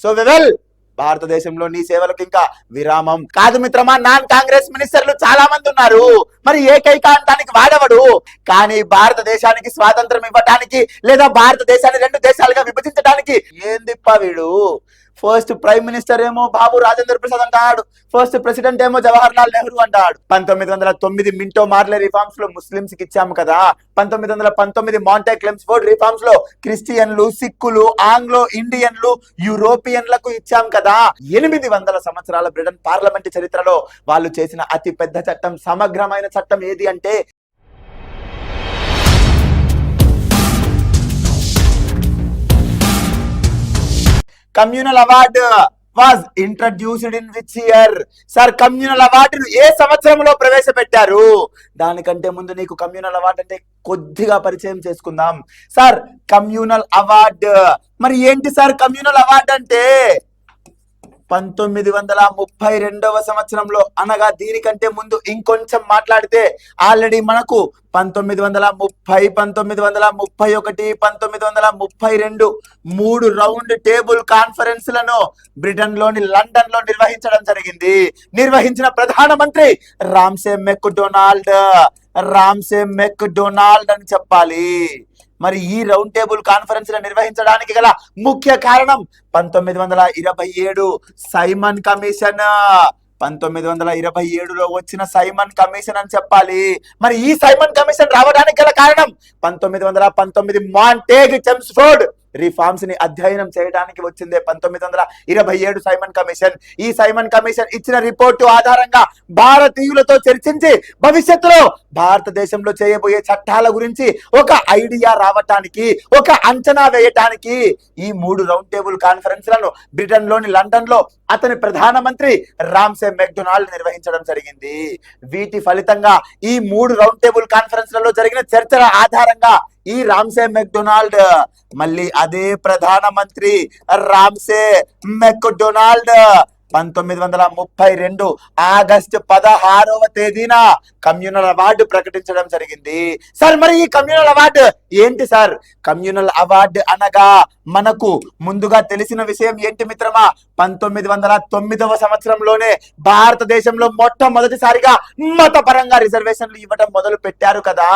So well భారతదేశంలో నీ సేవలకు ఇంకా విరామం కాదు మిత్రమా. నాన్ కాంగ్రెస్ మినిస్టర్లు చాలా మంది ఉన్నారు, మరి ఏకైకాంతానికి వాడవడు. కానీ భారతదేశానికి స్వాతంత్రం ఇవ్వటానికి లేదా భారతదేశాన్ని 2 దేశాలుగా విభజించడానికి ఏందిప్ప వీడు. ఫస్ట్ ప్రైమ్ మినిస్టర్ ఏమో బాబు రాజేంద్ర ప్రసాద్ అంటాడు, ఫస్ట్ ప్రెసిడెంట్ ఏమో జవహర్ లాల్ నెహ్రూ అంటాడు. 1909 మింటో మార్లే రిఫార్మ్స్ లో ముస్లింస్ కి ఇచ్చాము కదా. 1919 మాంటే క్లెమ్స్ఫోర్డ్ రిఫార్మ్స్ లో క్రిస్టియన్లు, సిక్కులు, ఆంగ్లో ఇండియన్లు, యూరోపియన్లకు ఇచ్చాం కదా. 800 సంవత్సరాల బ్రిటన్ పార్లమెంట్ చరిత్రలో వాళ్ళు చేసిన అతి పెద్ద చట్టం, సమగ్రమైన చట్టం ఏది అంటే communal award was introduced in which year. Sir communal అవార్డును ఏ సంవత్సరంలో ప్రవేశపెట్టారు? దానికంటే ముందు నీకు కమ్యూనల్ అవార్డు అంటే కొద్దిగా పరిచయం చేసుకుందాం. సార్ కమ్యూనల్ అవార్డు మరి ఏంటి సార్ కమ్యూనల్ అవార్డు అంటే? 1932వ సంవత్సరంలో, అనగా దీనికంటే ముందు ఇంకొంచెం మాట్లాడితే ఆల్రెడీ మనకు 1930, 1931, 1932 3 రౌండ్ టేబుల్ కాన్ఫరెన్స్లను బ్రిటన్ లోని లండన్ లో నిర్వహించడం జరిగింది. నిర్వహించిన ప్రధానమంత్రి రామ్సే మెక్డొనాల్డ్ అని చెప్పాలి. మరి ఈ రౌండ్ టేబుల్ కాన్ఫరెన్స్ నిర్వహించడానికి గల ముఖ్య కారణం 1927 సైమన్ కమిషన్. 1927లో వచ్చిన సైమన్ కమిషన్ అని చెప్పాలి. మరి ఈ సైమన్ కమిషన్ రావడానికి గల కారణం 1919 మాంటేగ్ చెమ్స్ఫోర్డ్ రిఫార్మ్స్ ని అధ్యయనం చేయడానికి వచ్చిందే 1927 సైమన్ కమిషన్. ఈ సైమన్ కమిషన్ ఇచ్చిన రిపోర్టు ఆధారంగా భారతీయులతో చర్చించి భవిష్యత్తులో భారతదేశంలో చేయబోయే చట్టాల గురించి ఒక ఐడియా రావటానికి, ఒక అంచనా వేయటానికి ఈ 3 రౌండ్ టేబుల్ కాన్ఫరెన్స్ లను బ్రిటన్ లోని లండన్ లో అతని ప్రధానమంత్రి రామ్సే మెక్డొనాల్డ్ నిర్వహించడం జరిగింది. వీటి ఫలితంగా ఈ 3 రౌండ్ టేబుల్ కాన్ఫరెన్స్లలో జరిగిన చర్చల ఆధారంగా ఈ రామ్సే మెక్డొనాల్డ్, మళ్ళీ అదే ప్రధానమంత్రి రామ్సే మెక్డొనాల్డ్ 1932 ఆగస్టు 16వ తేదీన కమ్యూనల్ అవార్డు ప్రకటించడం జరిగింది. సార్ మరి ఈ కమ్యూనల్ అవార్డు ఏంటి సార్? కమ్యూనల్ అవార్డు అనగా మనకు ముందుగా తెలిసిన విషయం ఏంటి మిత్రమా? 1909వ సంవత్సరంలోనే భారతదేశంలో మొట్టమొదటిసారిగా మతపరంగా రిజర్వేషన్లు ఇవ్వడం మొదలు పెట్టారు కదా.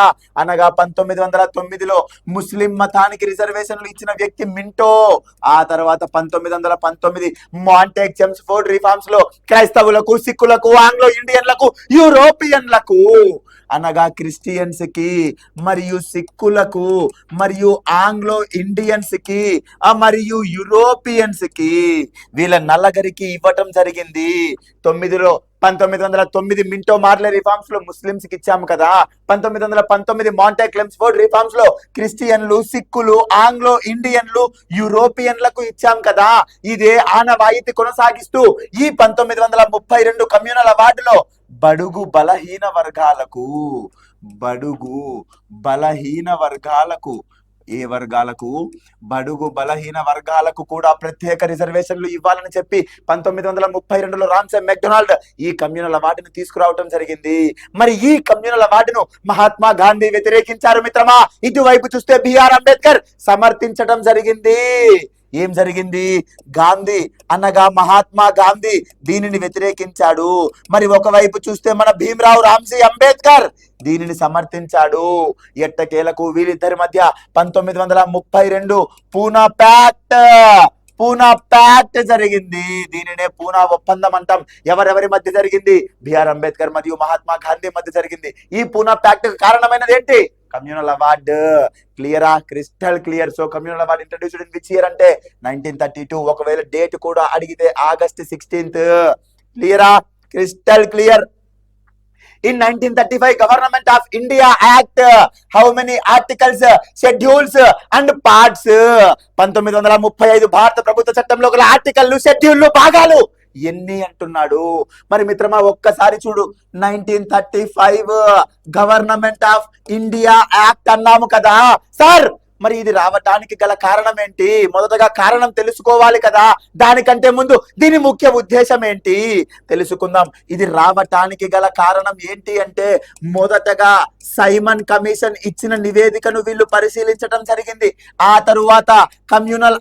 అనగా 1909లో ముస్లిం మతానికి రిజర్వేషన్లు ఇచ్చిన వ్యక్తి మింటో. ఆ తర్వాత 1919 మాంటేగ్ చెమ్స్ఫోర్డ్ రిఫార్మ్స్ లో క్రైస్తవులకు, సిక్కులకు, ఆంగ్లో ఇండియన్లకు, యూరోపియన్లకు అనగా క్రిస్టియన్స్ కి మరియు సిక్కులకు మరియు ఆంగ్లో ఇండియన్స్ కి మరియు యూరోపియన్స్ కి వీళ్ళ నల్లగరికి ఇవ్వటం జరిగింది. 1909 మింటో మార్లే రిఫార్మ్స్ లో ముస్లింస్ కి ఇచ్చాము కదా. 1919 మాంటే క్లెమ్స్ఫోర్డ్ రిఫార్మ్స్ లో క్రిస్టియన్లు, సిక్కులు, ఆంగ్లో ఇండియన్లు, యూరోపియన్లకు ఇచ్చాం కదా. ఇదే ఆనవాయితీ కొనసాగిస్తూ ఈ 1932 కమ్యూనల్ అవార్డులో బడుగు బలహీన వర్గాలకు ఏ వర్గాలకు? బడుగు బలహీన వర్గాలకు కూడా ప్రత్యేక రిజర్వేషన్లు ఇవ్వాలని చెప్పి 1932లో రామ్సే మెక్డొనాల్డ్ ఈ కమ్యూనల్ అవార్డును తీసుకురావటం జరిగింది. మరి ఈ కమ్యూనల్ అవార్డును మహాత్మా గాంధీ వ్యతిరేకించారు మిత్రమా. ఇటువైపు చూస్తే బిఆర్ అంబేద్కర్ సమర్థించడం జరిగింది. ఏం జరిగింది? గాంధీ అనగా మహాత్మా గాంధీ దీనిని వ్యతిరేకించాడు. మరి ఒకవైపు చూస్తే మన భీమ్రావ్ రామ్జీ అంబేద్కర్ దీనిని సమర్థించాడు. ఎట్టకేలకు వీరిద్దరి మధ్య 1932 పూనా ప్యాక్ట్ జరిగింది. దీనినే పూనా ఒప్పందం అంటాం. ఎవరెవరి మధ్య జరిగింది? బిఆర్ అంబేద్కర్ మరియు మహాత్మా గాంధీ మధ్య జరిగింది. ఈ పూనా ప్యాక్ట్ కారణమైనది ఏంటి? Communal award. క్లియరా? Crystal clear. So communal award introduced in which year అంటే 1932. ఒకవేళ డేట్ కూడా అడిగితే ఆగస్ట్ 16th. క్లియరా? Crystal clear. In 1935 Government of India Act, how many articles, schedules and parts? 1935 భారత ప్రభుత్వ చట్టంలో గల ఆర్టికల్లు, షెడ్యూల్లు, భాగాలు ఎన్ని అంటున్నాడు? మరి మిత్రమా ఒక్కసారి చూడు. 1935 గవర్నమెంట్ ఆఫ్ ఇండియా యాక్ట్ అన్నాము కదా సార్. మరి ఇది రావటానికి గల కారణం ఏంటి? మొదటగా కారణం తెలుసుకోవాలి కదా. దానికంటే ముందు దీని ముఖ్య ఉద్దేశం ఏంటి తెలుసుకుందాం. ఇది రావటానికి గల కారణం ఏంటి అంటే, మొదటగా సైమన్ కమిషన్ ఇచ్చిన నివేదికను వీళ్ళు పరిశీలించడం జరిగింది. ఆ తరువాత కమ్యూనల్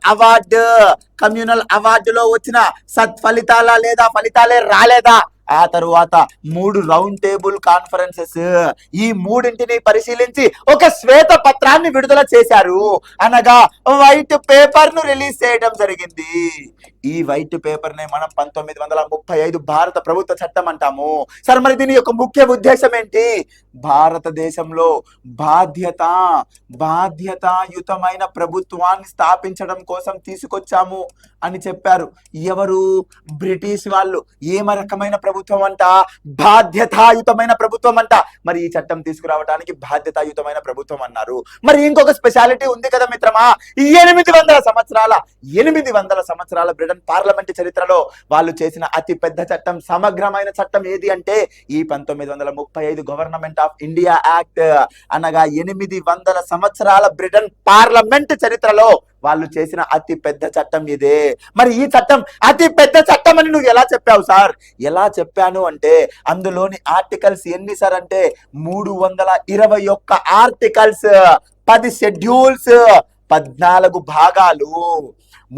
అవార్డులో వచ్చిన సత్ఫలితాల లేదా ఫలితాలే రాలేదా, ఆ తరువాత 3 రౌండ్ టేబుల్ కాన్ఫరెన్సెస్, ఈ మూడింటిని పరిశీలించి ఒక శ్వేత పత్రాన్ని విడుదల చేశారు. అనగా వైట్ పేపర్ ను రిలీజ్ చేయడం జరిగింది. ఈ వైట్ పేపర్ నే మనం 1935 భారత ప్రభుత్వ చట్టం అంటాము. సరే, మరి దీని యొక్క ముఖ్య ఉద్దేశం ఏంటి? భారతదేశంలో బాధ్యతాయుతమైన ప్రభుత్వాన్ని స్థాపించడం కోసం తీసుకొచ్చాము అని చెప్పారు. ఎవరు? బ్రిటిష్ వాళ్ళు. ఏమ రకమైన ప్రభుత్వం అంట? బాధ్యతాయుతమైన ప్రభుత్వం అంట. మరి ఈ చట్టం తీసుకురావడానికి బాధ్యతాయుతమైన ప్రభుత్వం అన్నారు. మరి ఇంకొక స్పెషాలిటీ ఉంది కదా మిత్రమా, 800 సంవత్సరాల బ్రిటన్ పార్లమెంట్ చరిత్రలో వాళ్ళు చేసిన అతి పెద్ద చట్టం, సమగ్రమైన చట్టం ఏది అంటే ఈ 1935 గవర్నమెంట్ ఆఫ్ ఇండియా యాక్ట్. అనగా 800 సంవత్సరాల బ్రిటన్ పార్లమెంట్ చరిత్రలో వాళ్ళు చేసిన అతి పెద్ద చట్టం ఇదే. మరి ఈ చట్టం అతి పెద్ద చట్టం అని నువ్వు ఎలా చెప్పావు సార్? ఎలా చెప్పాను అంటే, అందులోని ఆర్టికల్స్ ఎన్ని సార్ అంటే 321 ఆర్టికల్స్, 10 షెడ్యూల్స్, 14 భాగాలు.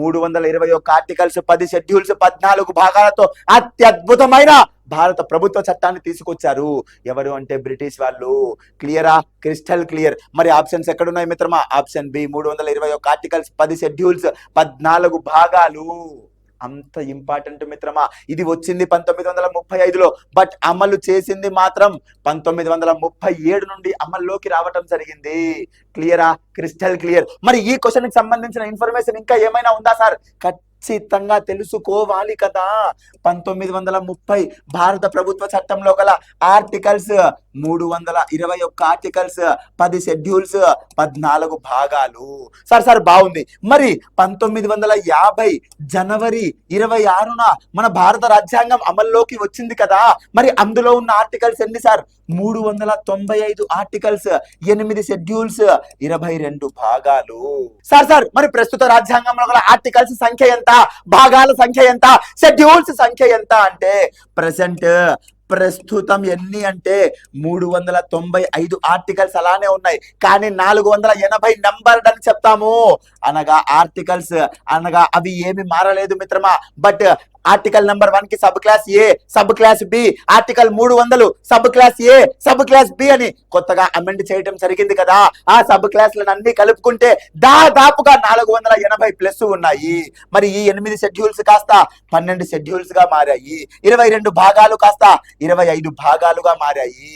321 ఆర్టికల్స్, 10 షెడ్యూల్స్, 14 భాగాలతో అత్యద్భుతమైన భారత ప్రభుత్వ చట్టాన్ని తీసుకొచ్చారు. ఎవరు అంటే బ్రిటిష్ వాళ్ళు. క్లియరా? Crystal clear. మరి ఆప్షన్స్ ఎక్కడున్నాయి మిత్రమా? ఆప్షన్ బి 321 ఆర్టికల్స్, 10 షెడ్యూల్స్, 14 భాగాలు. అంత ఇంపార్టెంట్ మిత్రమా. ఇది వచ్చింది 1935లో, బట్ అమలు చేసింది మాత్రం 1937 నుండి అమల్లోకి రావటం జరిగింది. క్లియరా? Crystal clear. మరి ఈ క్వశ్చన్ కి సంబంధించిన ఇన్ఫర్మేషన్ ఇంకా ఏమైనా ఉందా సార్? ఖచ్చితంగా తెలుసుకోవాలి కదా. 1930 భారత ప్రభుత్వ చట్టంలో గల ఆర్టికల్స్ 321 ఆర్టికల్స్, 10 షెడ్యూల్స్, 14 భాగాలు. సార్ బాగుంది. మరి 1950 జనవరి 26న మన భారత రాజ్యాంగం అమల్లోకి వచ్చింది కదా. మరి అందులో ఉన్న ఆర్టికల్స్ ఎన్ని సార్? 395 ఆర్టికల్స్, 8 షెడ్యూల్స్, 22 భాగాలు. సార్ మరి ప్రస్తుత రాజ్యాంగంలో గల ఆర్టికల్స్ సంఖ్య ఎంత? భాగాల సంఖ్య ఎంత? షెడ్యూల్స్ సంఖ్య ఎంత అంటే ప్రస్తుతం ఎన్ని అంటే 395 ఆర్టికల్స్ అలానే ఉన్నాయి, కానీ 480 నంబర్డ్ అని చెప్తాము. అనగా ఆర్టికల్స్ అనగా అవి ఏమి మారలేదు మిత్రమా. బట్ ఆర్టికల్ నెంబర్ 1 కి sub clause A, sub clause B, article 300 sub clause A, sub clause B అని కొత్తగా అమెండ్ చేయడం జరిగింది కదా. ఆ సబ్ క్లాస్లను అన్ని కలుపుకుంటే దాదాపుగా 480 ప్లస్ ఉన్నాయి. మరి ఈ 8 షెడ్యూల్స్ కాస్త 12 షెడ్యూల్స్ గా మారాయి. 22 భాగాలు కాస్త 25 భాగాలుగా మారాయి.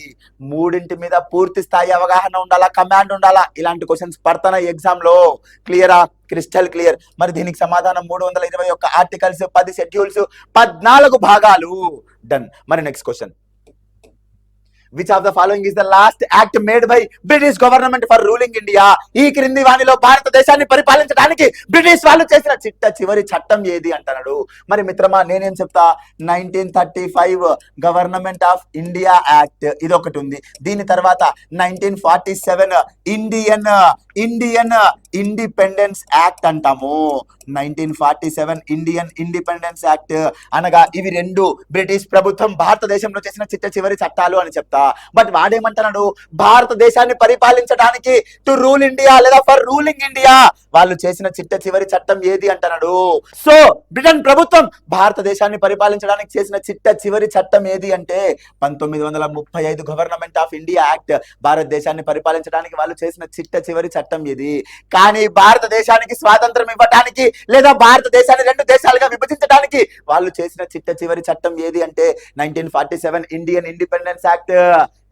మూడింటి మీద పూర్తి స్థాయి అవగాహన ఉండాలా, కమాండ్ ఉండాలా. ఇలాంటి క్వశ్చన్స్ పడతాయి ఎగ్జామ్ లో. క్లియరా? Crystal clear. మరి దీనికి సమాధానం 321 ఆర్టికల్స్, 10 షెడ్యూల్స్, 14 భాగాలు. డన్. మరి next question, which of the following is the last act made by British government for ruling India? ఈ క్రింది వాణిలో భారతదేశాన్ని పరిపాలించడానికి బ్రిటిష్ వాళ్ళు చేసిన చివరి చట్టం ఏది అంటున్నాడు. మరి మిత్రమా నేనేం చెప్తా, 1935 గవర్నమెంట్ ఆఫ్ ఇండియా యాక్ట్ ఇది ఒకటి ఉంది. దీని తర్వాత 1947 ఇండియన్ ఇండిపెండెన్స్ యాక్ట్ అంటాము. 1947 ఇండియన్ ఇండిపెండెన్స్ యాక్ట్ అనగా ఇవి రెండు బ్రిటిష్ ప్రభుత్వం భారతదేశంలో చేసిన చివరి చట్టాలు అని చెప్తా. బట్ వాడేమంటున్నాడు, భారతదేశాన్ని పరిపాలించడానికి టు రూల్ ఇండియా లేదా ఫర్ రూలింగ్ ఇండియా వాళ్ళు చేసిన చివరి చట్టం ఏది అంటున్నాడు. సో బ్రిటన్ ప్రభుత్వం భారతదేశాన్ని పరిపాలించడానికి చేసిన చివరి చట్టం ఏది అంటే 1935 గవర్నమెంట్ ఆఫ్ ఇండియా యాక్ట్. భారతదేశాన్ని పరిపాలించడానికి వాళ్ళు చేసిన చివరి చట్టం ఇది. కానీ భారతదేశానికి స్వాతంత్రం ఇవ్వడానికి లేదా భారతదేశాన్ని 2 దేశాలుగా విభజించడానికి వాళ్ళు చేసిన చివరి చట్టం ఏది అంటే 1947 ఇండియన్ ఇండిపెండెన్స్ యాక్ట్.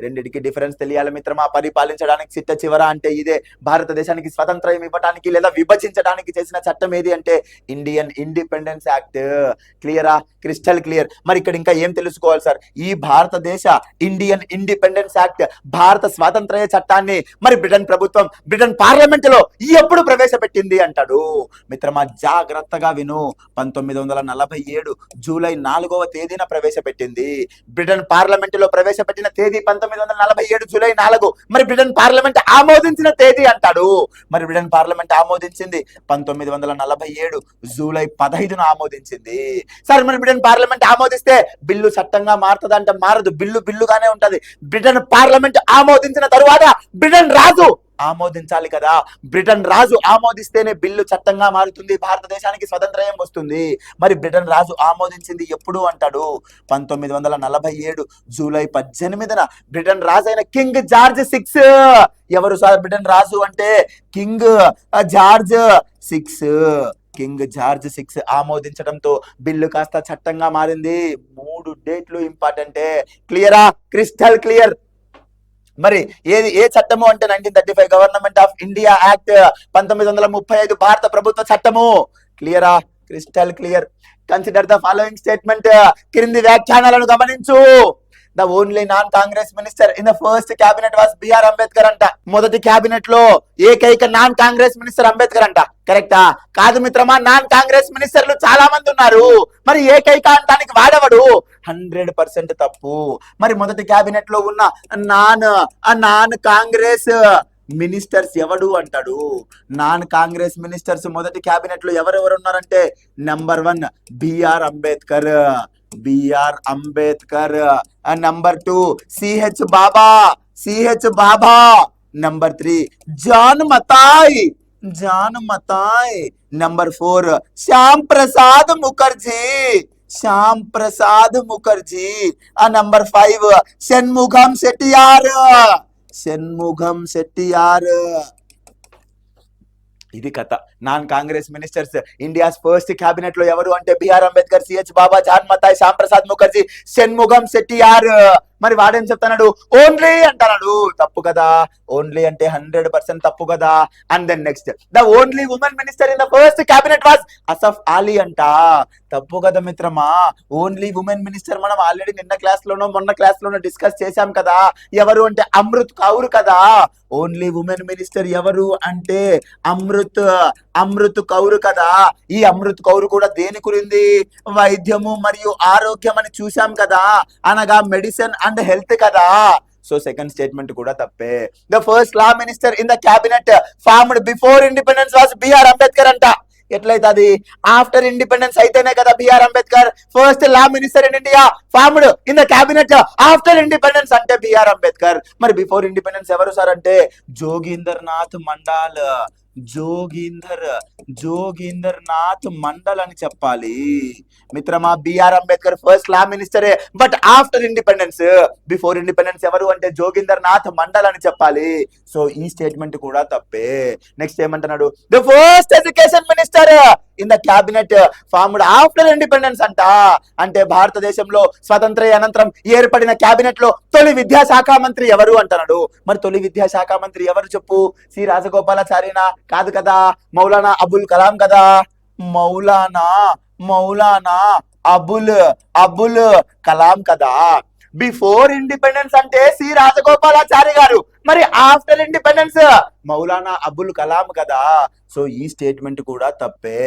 రెండిటికి డిఫరెన్స్ తెలియాలి మిత్రమా. పరిపాలించడానికి చివర అంటే ఇదే, భారతదేశానికి స్వతంత్రం ఇవ్వడానికి లేదా విభజించడానికి చేసిన చట్టం ఏది అంటే ఇండియన్ ఇండిపెండెన్స్ యాక్ట్. క్లియరా? Crystal clear. మరి ఇక్కడ ఇంకా ఏం తెలుసుకోవాలి సార్? ఈ భారతదేశ ఇండియన్ ఇండిపెండెన్స్ యాక్ట్, భారత స్వాతంత్ర్య చట్టాన్ని మరి బ్రిటన్ ప్రభుత్వం బ్రిటన్ పార్లమెంట్ లో ఎప్పుడు ప్రవేశపెట్టింది అంటాడు. మిత్రమా జాగ్రత్తగా విను. 1947 జూలై 4వ తేదీన ప్రవేశపెట్టింది. బ్రిటన్ పార్లమెంట్ లో ప్రవేశపెట్టిన తేదీ 1947 జూలై 4 మరి బ్రిటన్ పార్లమెంట్ ఆమోదించిన తేదీ అంటాడు. మరి బ్రిటన్ పార్లమెంట్ ఆమోదించింది 1947 జూలై 15న ఆమోదించింది. సరే మరి బ్రిటన్ పార్లమెంట్ ఆమోదిస్తే బిల్లు చట్టంగా మారుతుందంటే మారదు, బిల్లు బిల్లుగానే ఉంటది. బ్రిటన్ పార్లమెంట్ ఆమోదించిన తరువాత బ్రిటన్ రాజు ఆమోదించాలి కదా. బ్రిటన్ రాజు ఆమోదిస్తేనే బిల్లు చట్టంగా మారుతుంది, భారతదేశానికి స్వతంత్రం వస్తుంది. మరి బ్రిటన్ రాజు ఆమోదించింది ఎప్పుడు అంటాడు? 1947 జూలై 18న బ్రిటన్ రాజు అయిన కింగ్ జార్జ్ 6. ఎవరు సార్ బ్రిటన్ రాజు అంటే? King George 6. కింగ్ జార్జ్ 6 ఆమోదించడంతో బిల్లు కాస్త చట్టంగా మారింది. 3 డేట్లు ఇంపార్టెంటే. క్లియరా? Crystal clear. మరి ఏ చట్టము అంటే 1935 గవర్నమెంట్ ఆఫ్ ఇండియా యాక్ట్, 1935 భారత ప్రభుత్వ చట్టము. క్లియరా? Crystal clear. Consider the following statement. క్రింది వ్యాఖ్యానాలను గమనించు. The only non Congress minister in the first cabinet was BR Ambedkar అంట. మొదటి క్యాబినెట్ లో ఏకైక నాన్ కాంగ్రెస్ మినిస్టర్ అంబేద్కర్ అంట. కరెక్టా? కాదు మిత్రమా, నాన్ కాంగ్రెస్ మినిస్టర్లు చాలా మంది ఉన్నారు. మరి ఏకైక అంటానికి వాడవడు. 100% తప్పు. మరి మొదటి క్యాబినెట్ లో ఉన్న నాన్ కాంగ్రెస్ మినిస్టర్స్ ఎవడు అంటాడు? నాన్ కాంగ్రెస్ మినిస్టర్స్ మొదటి క్యాబినెట్ లో ఎవరెవరు ఉన్నారంటే, number 1 BR Ambedkar. BR Ambedkar. Number 2 CH Bhabha. Number 3 John Matthai. Number 4 Shyam Prasad Mukherjee. Number 5 Shanmukham Chettiar. ఇది కథ. Non Congress ministers India's first cabinet లో ఎవరు అంటే బిఆర్ అంబేద్కర్, సిహెచ్ బాబా, జాన్ మతాయ్, శ్యామ్ ప్రసాద్ ముఖర్జీ, షణ్ముఖం శెట్టియార్. మరి వాడేం చెప్తున్నాడు? ఓన్లీ అంటున్నాడు. తప్పు కదా. ఓన్లీ అంటే 100% తప్పు కదా. And then next, the only women minister in the first cabinet was Asaf Ali అంట. తప్పు కదా మిత్రమా. ఓన్లీ ఉమెన్ మినిస్టర్ మనం ఆల్రెడీ నిన్న క్లాస్ లోనో మొన్న క్లాస్ లోనో డిస్కస్ చేశాం కదా. ఎవరు అంటే అమృత్ కౌర్ కదా. ఓన్లీ ఉమెన్ మినిస్టర్ ఎవరు అంటే అమృత్ కౌర్ కదా. ఈ అమృత్ కౌర్ కూడా దేని గురించి? వైద్యము మరియు ఆరోగ్యం అని చూసాం కదా, అనగా మెడిసిన్ అండ్ హెల్త్ కదా. సో సెకండ్ స్టేట్మెంట్ కూడా తప్పే. The first law minister in the cabinet formed before independence was BR Ambedkar అంట. ఎట్లయితే అది ఆఫ్టర్ ఇండిపెండెన్స్ అయితేనే కదా BR Ambedkar. First law minister in India formed in the cabinet after independence అంటే BR Ambedkar. మరి బిఫోర్ ఇండిపెండెన్స్ ఎవరు సార్ అంటే జోగీందర్ నాథ్ మండాల్. జోగీందర్ నాథ్ మండల్ అని చెప్పాలి మిత్రమా. బిఆర్ అంబేద్కర్ ఫస్ట్ లా మినిస్టరే, but after independence. Before independence ఎవరు అంటే జోగీందర్ నాథ్ మండల్ అని చెప్పాలి. సో ఈ స్టేట్మెంట్ కూడా తప్పే. నెక్స్ట్ ఏమంటున్నాడు? The first education minister in the cabinet formed after independence అంట. అంటే భారతదేశంలో స్వతంత్ర అనంతరం ఏర్పడిన క్యాబినెట్ లో తొలి విద్యాశాఖ మంత్రి ఎవరు అంటున్నాడు. మరి తొలి విద్యాశాఖ మంత్రి ఎవరు చెప్పు? సి రాజగోపాలాచారినా? కాదు కదా. మౌలానా అబుల్ కలాం కదా. మౌలానా అబుల్ కలాం కదా. బిఫోర్ ఇండిపెండెన్స్ అంటే సి రాజగోపాలాచారి గారు, మరి ఆఫ్టర్ ఇండిపెండెన్స్ మౌలానా అబుల్ కలాం కదా. సో ఈ స్టేట్మెంట్ కూడా తప్పే.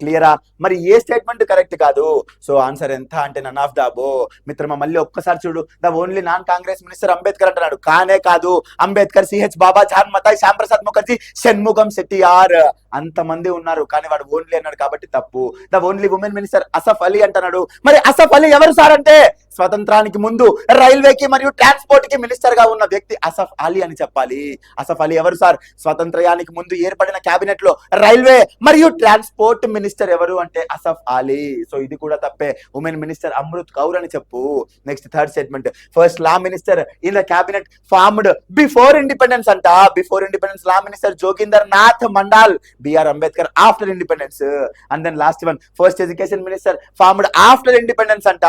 క్లియరా? మరి ఏ స్టేట్మెంట్ కరెక్ట్ కాదు. సో ఆన్సర్ ఎంత అంటే నన్ ఆఫ్ ద అబో. మిత్రమా మళ్ళీ ఒక్కసారి చూడు. The only non Congress minister Ambedkar అంటున్నాడు. కానే కాదు. అంబేద్కర్, సిహెచ్ బాబా, జాన్ మతాయ్, శ్యామ్ ప్రసాద్ ముఖర్జీ, షణ్ముఖం శెట్టియార్ అంతమంది ఉన్నారు. కానీ వాడు ఓన్లీ అన్నాడు కాబట్టి తప్పు. The only women minister Asaf Ali అంటున్నాడు. మరి అసఫ్ అలీ ఎవరు సార్ అంటే స్వతంత్రానికి ముందు రైల్వేకి మరియు ట్రాన్స్పోర్ట్ కి మినిస్టర్ గా ఉన్న వ్యక్తి అసఫ్ అలీ అని చెప్పాలి. అసఫ్ అలీ ఎవరు సార్? స్వతంత్రయానికి ముందు ఏర్పడిన క్యాబినెట్ లో రైల్వే మరియు ట్రాన్స్పోర్ట్ మినిస్టర్ ఎవరు అంటే అసఫ్ అలీ. సో ఇది కూడా తప్పే. ఉమెన్ మినిస్టర్ అమృత్ కౌర్ అని చెప్పు. Next third statement, first law minister in the cabinet formed before independence అంట. Before independence law minister Jogendra Nath Mandal, BR Ambedkar after independence. And then last one, first education minister formed after independence అంట.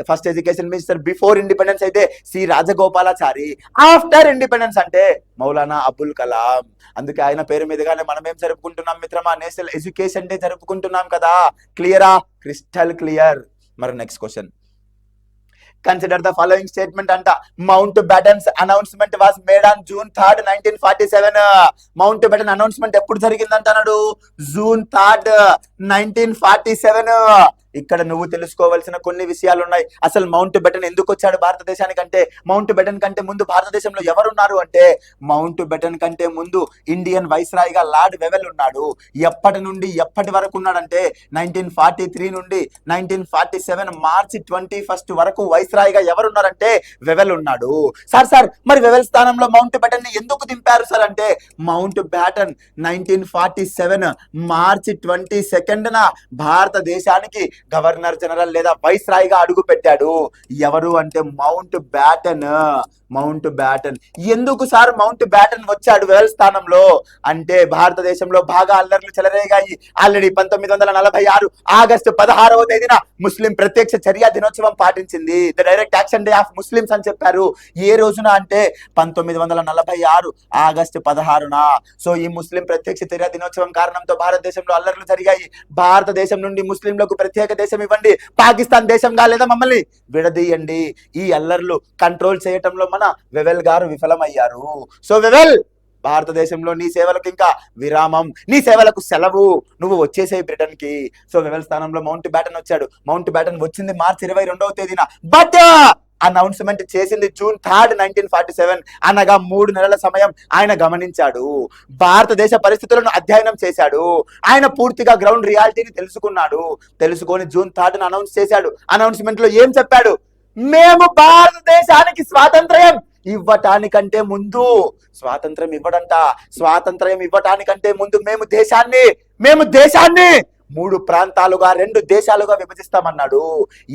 First education minister before independence అయితే C Rajagopalachari, after independence అంటే మౌలానా అబుల్ కలాం. అందుకే ఆయన పేరు మీదుగానే మనం ఏం జరుపుకుంటున్నాం మిత్రమా? నేషనల్ ఎడ్యుకేషన్ డే జరుపుకుంటున్నాం కదా. క్లియరా? Crystal clear. మరి next question, consider the following statement అంట. Mountbatten's announcement was made on June 3rd, 1947. Mountbatten announcement ఎప్పుడు జరిగింది అంటున్నాడు? June 3rd, 1947. ఇక్కడ నువ్వు తెలుసుకోవాల్సిన కొన్ని విషయాలు ఉన్నాయి. అసలు మౌంట్ బెటన్ ఎందుకు వచ్చాడు భారతదేశానికి అంటే, మౌంట్ బెటన్ కంటే ముందు భారతదేశంలో ఎవరున్నారు అంటే, మౌంట్ బెటన్ కంటే ముందు ఇండియన్ వైస్రాయ్ గా లార్డ్ వెవెల్ ఉన్నాడు. ఎప్పటి నుండి ఎప్పటి వరకు ఉన్నాడంటే 1943 నుండి 1947 మార్చి 21 వరకు వైస్రాయ్ గా ఎవరున్నారంటే వెవెల్ ఉన్నాడు. సార్ మరి వెవెల్ స్థానంలో మౌంట్ బెటన్ ని ఎందుకు దింపారు సార్ అంటే, మౌంట్ బ్యాటన్ 1947 మార్చి 22న భారతదేశానికి గవర్నర్ జనరల్ లేదా వైస్రాయ్ గా అడుగు పెట్టాడు. ఎవరు అంటే మౌంట్ బ్యాటన్. ఎందుకు సార్ మౌంట్ బ్యాటన్ వచ్చాడు వెవెల్ స్థానంలో అంటే, భారతదేశంలో బాగా అల్లర్లు చెలరేగాయి. ఆల్రెడీ 1946 ఆగస్టు 16వ తేదీన ముస్లిం ప్రత్యక్ష చర్య దినోత్సవం పాటించింది. The direct action day of Muslims అని చెప్పారు. ఏ రోజున అంటే 1946 ఆగస్టు 16న. సో ఈ ముస్లిం ప్రత్యక్ష చర్య దినోత్సవం కారణంతో భారతదేశంలో అల్లర్లు జరిగాయి. భారతదేశం నుండి ముస్లింలకు ప్రత్యేక దేశం ఇవ్వండి, పాకిస్తాన్ దేశంగా లేదా మమ్మల్ని విడదీయండి, ఈ అల్లర్లు కంట్రోల్ చేయటంలో మన వెవెల్ గారు విఫలమయ్యారు. సో వెవెల్, భారతదేశంలో నీ సేవలకు ఇంకా విరామం, నీ సేవలకు సెలవు, నువ్వు వచ్చేసే బ్రిటన్ కి. సో వెవెల్ స్థానంలో మౌంట్ బ్యాటన్ వచ్చాడు. మౌంట్ బ్యాటన్ వచ్చింది మార్చి 22వ తేదీన. బట్ అనౌన్స్మెంట్ చేసింది జూన్ 3, 1947. అనగా 3 నెలల సమయం ఆయన గమనించాడు, భారతదేశ పరిస్థితులను అధ్యయనం చేశాడు, ఆయన పూర్తిగా గ్రౌండ్ రియాలిటీని తెలుసుకొని జూన్ 3న అనౌన్స్ చేశాడు. అనౌన్స్మెంట్ లో ఏం చెప్పాడు? మేము భారతదేశానికి స్వాతంత్ర్యం ఇవ్వటానికంటే ముందు, స్వాతంత్రం ఇవ్వటానికంటే ముందు మేము దేశాన్ని 3 ప్రాంతాలుగా 2 దేశాలుగా విభజిస్తామన్నాడు.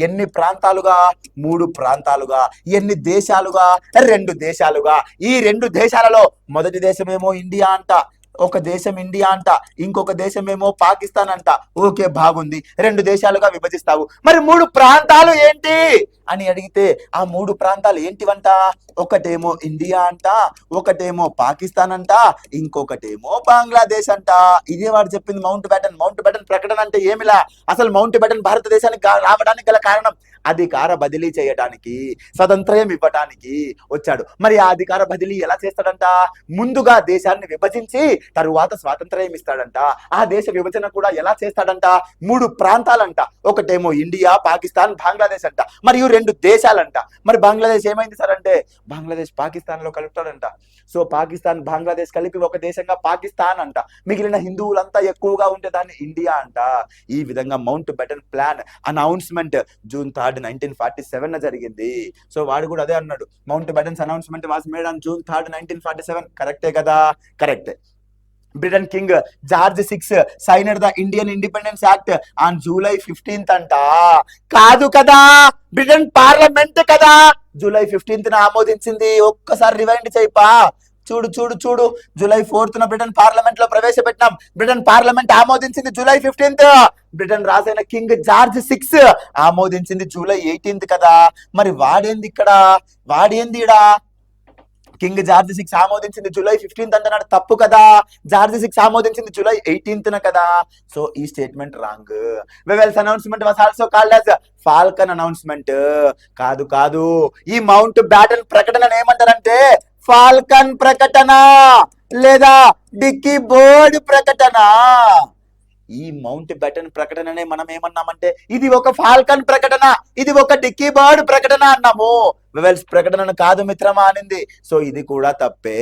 ఎన్ని ప్రాంతాలుగా? 3 ప్రాంతాలుగా. ఎన్ని దేశాలుగా? 2 దేశాలుగా. ఈ 2 దేశాలలో మొదటి దేశమేమో ఇండియా అంట, ఒక దేశం ఇండియా అంట, ఇంకొక దేశమేమో పాకిస్తాన్ అంట. ఓకే, బాగుంది, 2 దేశాలుగా విభజిస్తావు. మరి 3 ప్రాంతాలు ఏంటి అని అడిగితే, ఆ 3 ప్రాంతాలు ఏంటివంట? ఒకటేమో ఇండియా అంట, ఒకటేమో పాకిస్తాన్ అంట, ఇంకొకటేమో బంగ్లాదేశ్ అంట. ఇదే వాడు చెప్పింది మౌంట్ బ్యాటన్ ప్రకటన అంటే ఏమిలా? అసలు మౌంట్ బ్యాటన్ భారతదేశానికి రావడానికి గల కారణం అధికార బదిలీ చేయడానికి, స్వతంత్రం ఇవ్వటానికి వచ్చాడు. మరి ఆ అధికార బదిలీ ఎలా చేస్తాడంట? ముందుగా దేశాన్ని విభజించి తరువాత స్వాతంత్ర్యం ఇస్తాడంట. ఆ దేశ విభజన కూడా ఎలా చేస్తాడంట? 3 ప్రాంతాలంట, ఒకటేమో ఇండియా, పాకిస్తాన్, బంగ్లాదేశ్ అంట, మరియు 2 దేశాలంట. మరి బంగ్లాదేశ్ ఏమైంది సార్ అంటే, బంగ్లాదేశ్ పాకిస్తాన్ లో కలుపుతాడంట. సో పాకిస్తాన్, బంగ్లాదేశ్ కలిపి ఒక దేశంగా పాకిస్తాన్ అంట. మిగిలిన హిందువులంతా ఎక్కువగా ఉంటే దాన్ని ఇండియా అంట. ఈ విధంగా mount baton plan announcement June 3, 1947 జరిగింది. సో వాడు కూడా అదే అన్నాడు, mount battens announcement was made on June 3, 1947. కరెక్టే కదా? కరెక్టే. Britain king George 6 signed the Indian Independence act on July 15th అంట. కాదు కదా, బ్రిటన్ పార్లమెంట్ కదా జూలై 15th ఆమోదించింది. ఒక్కసారి రివైండ్ చేయపా, చూడు, జూలై 4th బ్రిటన్ పార్లమెంట్ లో ప్రవేశపెట్టినాం. బ్రిటన్ పార్లమెంట్ ఆమోదించింది జూలై 15th. బ్రిటన్ రాజైన కింగ్ జార్జ్ 6 ఆమోదించింది జూలై 18th కదా. మరి వాడేంది ఇడా? కింగ్ జార్జ్ 6 ఆమోదించింది జూలై 15th అంటున్నాడు, తప్పు కదా. జార్జ్ 6 ఆమోదించింది జూలై 18th కదా. సో ఈ statement wrong. Wavell's announcement was also called as Falcon announcement. కాదు, ఈ మౌంట్ బ్యాటన్ ప్రకటన ఏమంటారంటే ఫాల్కన్ ప్రకటన లేదా డిక్కీ బోర్డ్ ప్రకటన. ఈ మౌంట్ బ్యాటన్ ప్రకటననే మనం ఏమన్నామంటే, ఇది ఒక ఫాల్కన్ ప్రకటన, ఇది ఒక డిక్కీ బర్డ్ ప్రకటన అన్నాము. వెవెల్స్ ప్రకటనను కాదు మిత్రమా అనింది. సో ఇది కూడా తప్పే.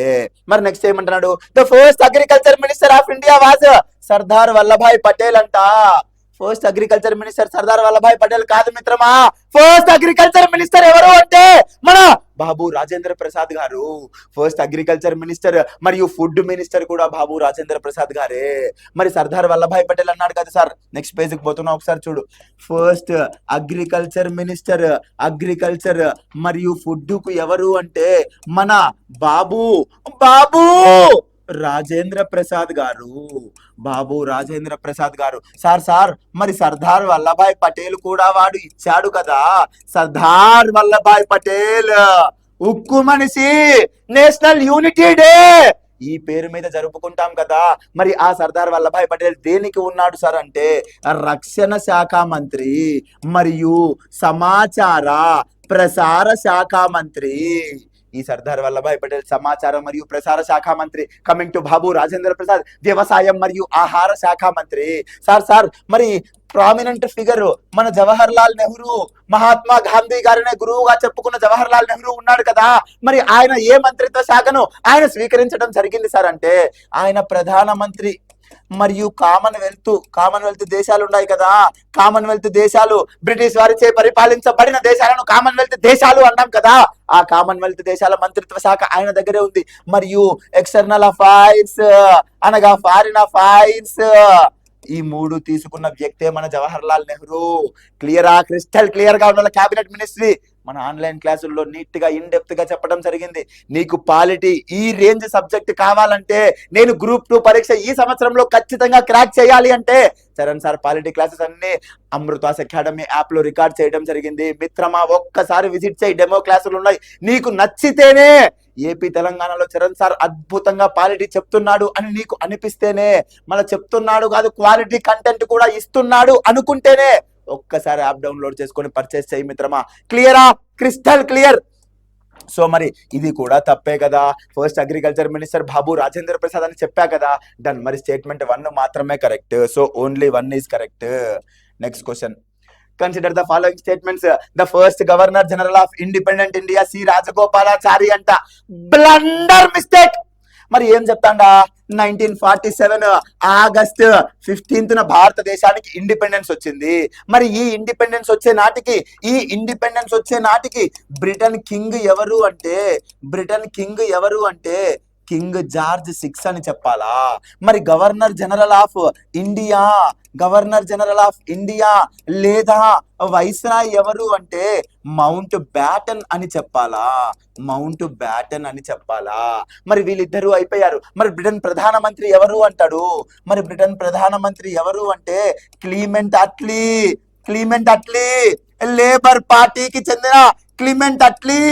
మరి నెక్స్ట్ ఏమంటున్నాడు? The first agriculture minister of India was Sardar Vallabhbhai Patel అంట. First agriculture minister Sardar Vallabhbhai Patel కాదు మిత్రమా. ఫస్ట్ అగ్రికల్చర్ మినిస్టర్ ఎవరు అంటే మన బాబు రాజేంద్ర ప్రసాద్ గారు. ఫస్ట్ అగ్రికల్చర్ మినిస్టర్ మరియు ఫుడ్ మినిస్టర్ కూడా బాబు రాజేంద్ర ప్రసాద్ గారే. మరి సర్దార్ వల్లభాయ్ పటేల్ అన్నాడు కదా సార్. నెక్స్ట్ పేజ్ కి పోతున్నా, ఒకసారి చూడు. ఫస్ట్ అగ్రికల్చర్ మినిస్టర్, అగ్రికల్చర్ మరియు ఫుడ్ కు ఎవరు అంటే మన బాబు రాజేంద్ర ప్రసాద్ గారు. బాబు రాజేంద్ర ప్రసాద్ గారు. సార్ మరి సర్దార్ వల్లభాయ్ పటేల్ కూడా వాడు ఇచ్చాడు కదా. సర్దార్ వల్లభాయ్ పటేల్ ఉక్కు మనిషి, నేషనల్ యూనిటీ డే ఈ పేరు మీద జరుపుకుంటాం కదా. మరి ఆ సర్దార్ వల్లభాయ్ పటేల్ దేనికి ఉన్నాడు సార్ అంటే రక్షణ శాఖ మంత్రి మరియు సమాచార ప్రసార శాఖ మంత్రి. ఈ సర్దార్ వల్లభాయ్ పటేల్ సమాచారం మరియు ప్రసార శాఖ మంత్రి. కమింగ్ టు బాబు రాజేంద్ర ప్రసాద్ వ్యవసాయం మరియు ఆహార శాఖ మంత్రి. సార్ మరి ప్రామినెంట్ ఫిగర్ మన జవహర్ లాల్ నెహ్రూ, మహాత్మా గాంధీ గారినే గురువుగా చెప్పుకున్న జవహర్ లాల్ నెహ్రూ ఉన్నాడు కదా, మరి ఆయన ఏ మంత్రిత్వ శాఖను ఆయన స్వీకరించడం జరిగింది సార్ అంటే ఆయన ప్రధానమంత్రి మరియు కామన్వెల్త్ దేశాలు ఉన్నాయి కదా, కామన్వెల్త్ దేశాలు బ్రిటిష్ వారిచే పరిపాలించబడిన దేశాలను కామన్వెల్త్ దేశాలు అన్నాం కదా, ఆ కామన్వెల్త్ దేశాల మంత్రిత్వ శాఖ ఆయన దగ్గరే ఉంది. మరియు ఎక్స్టర్నల్ అఫైర్స్ అనగా ఫారిన్ అఫైర్స్, ఈ మూడు తీసుకున్న వ్యక్తే మన జవహర్ లాల్ నెహ్రూ. క్లియరా? క్రిస్టల్ క్లియర్ గా ఉండాలి. క్యాబినెట్ మినిస్ట్రీ మన ఆన్లైన్ క్లాసుల్లో నీట్ గా ఇన్ డెప్త్ గా చెప్పడం జరిగింది. నీకు పాలిటీ ఈ రేంజ్ సబ్జెక్ట్ కావాలంటే, నేను గ్రూప్ 2 పరీక్ష ఈ సంవత్సరంలో ఖచ్చితంగా క్రాక్ చేయాలి అంటే చరణ్ సార్ పాలిటీ క్లాసెస్ అన్ని అమృతాస్ అకాడమీ యాప్ లో రికార్డ్ చేయడం జరిగింది. మిత్రమా ఒక్కసారి విజిట్ చేయి, డెమో క్లాసులు ఉన్నాయి. నీకు నచ్చితేనే, ఏపీ తెలంగాణలో చరణ్ సార్ అద్భుతంగా పాలిటీ చెప్తున్నాడు అని నీకు అనిపిస్తేనే, మన చెప్తున్నాడు కాదు క్వాలిటీ కంటెంట్ కూడా ఇస్తున్నాడు అనుకుంటేనే ఒక్కసారి యాప్ డౌన్లోడ్ చేసుకొని పర్చేస్ చేయి మిత్రమా. క్లియరా? Crystal clear. సో మరి ఇది కూడా తప్పే కదా. First agriculture minister Babu Rajendra Prasad అని చెప్పా కదా, డన్. మరి స్టేట్మెంట్ 1 మాత్రమే correct. So only 1 is correct. Next question. Consider the following statements. The first governor general of independent India C Rajagopalachari అంట. Blunder mistake. మరి ఏం చెప్తాండా, 1947 ఆగస్ట్ 15న భారతదేశానికి ఇండిపెండెన్స్ వచ్చింది. మరి ఈ ఇండిపెండెన్స్ వచ్చే నాటికి బ్రిటన్ కింగ్ ఎవరు అంటే కింగ్ జార్జ్ 6 అని చెప్పాలా? మరి గవర్నర్ జనరల్ ఆఫ్ ఇండియా లేదా వైస్రాయ్ ఎవరు అంటే మౌంట్ బ్యాటన్ అని చెప్పాలా? మరి వీళ్ళిద్దరూ అయిపోయారు. మరి బ్రిటన్ ప్రధానమంత్రి ఎవరు అంటాడు? మరి బ్రిటన్ ప్రధానమంత్రి ఎవరు అంటే క్లీమెంట్ అట్లీ, లేబర్ పార్టీకి చెందిన క్లీమెంట్ అట్లీ.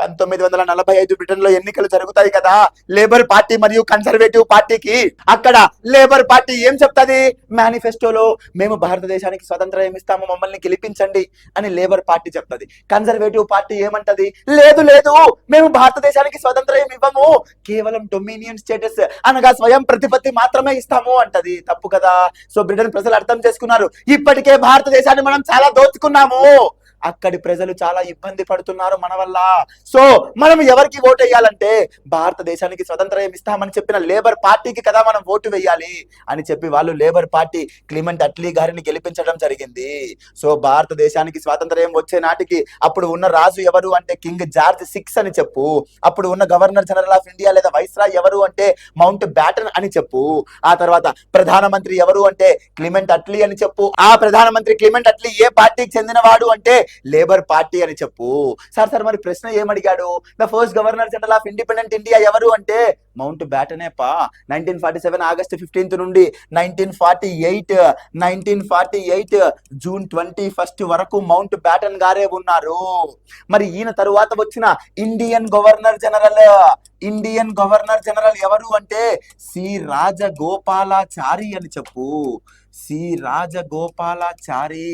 1945 బ్రిటన్ లో ఎన్నికలు జరుగుతాయి కదా, లేబర్ పార్టీ మరియు కన్సర్వేటివ్ పార్టీకి. అక్కడ లేబర్ పార్టీ ఏం చెప్తాది మేనిఫెస్టోలో? మేము భారతదేశానికి స్వతంత్రం ఇస్తాము, మమ్మల్ని గెలిపించండి అని లేబర్ పార్టీ చెప్తాది. కన్సర్వేటివ్ పార్టీ ఏమంటది? లేదు మేము భారతదేశానికి స్వతంత్రం ఇవ్వము, కేవలం డొమినియన్ స్టేటస్ అనగా స్వయం ప్రతిపత్తి మాత్రమే ఇస్తాము అంటది. తప్పు కదా. సో బ్రిటన్ ప్రజలు అర్థం చేసుకున్నారు, ఇప్పటికే భారతదేశాన్ని మనం చాలా దోచుకున్నాము, అక్కడి ప్రజలు చాలా ఇబ్బంది పడుతున్నారు మన వల్ల. సో మనం ఎవరికి ఓటు వేయాలంటే భారతదేశానికి స్వతంత్రం ఇస్తామని చెప్పిన లేబర్ పార్టీకి కదా మనం ఓటు వేయాలి అని చెప్పి వాళ్ళు లేబర్ పార్టీ క్లీమెంట్ అట్లీ గారిని గెలిపించడం జరిగింది. సో భారతదేశానికి స్వాతంత్ర్యం వచ్చే నాటికి అప్పుడు ఉన్న రాజు ఎవరు అంటే కింగ్ జార్జ్ 6 అని చెప్పు. అప్పుడు ఉన్న గవర్నర్ జనరల్ ఆఫ్ ఇండియా లేదా వైస్రాయ్ ఎవరు అంటే మౌంట్ బ్యాటన్ అని చెప్పు. ఆ తర్వాత ప్రధానమంత్రి ఎవరు అంటే క్లీమెంట్ అట్లీ అని చెప్పు. ఆ ప్రధానమంత్రి క్లీమెంట్ అట్లీ ఏ పార్టీకి చెందినవాడు అంటే లేబర్ పార్టీ అని చెప్పు. సార్ మరి ప్రశ్న ఏమడిగాడు? The first governor general of independent India ఎవరు అంటే మౌంట్ బ్యాటనేపా. 1947 ఆగస్ట్ 15 నుండి 1948 జూన్ 21 వరకు మౌంట్ బ్యాటన్ గారే ఉన్నారు. మరి ఈయన తరువాత వచ్చిన ఇండియన్ గవర్నర్ జనరల్ ఎవరు అంటే సి రాజగోపాలాచారి అని చెప్పు. సి రాజగోపాలాచారి.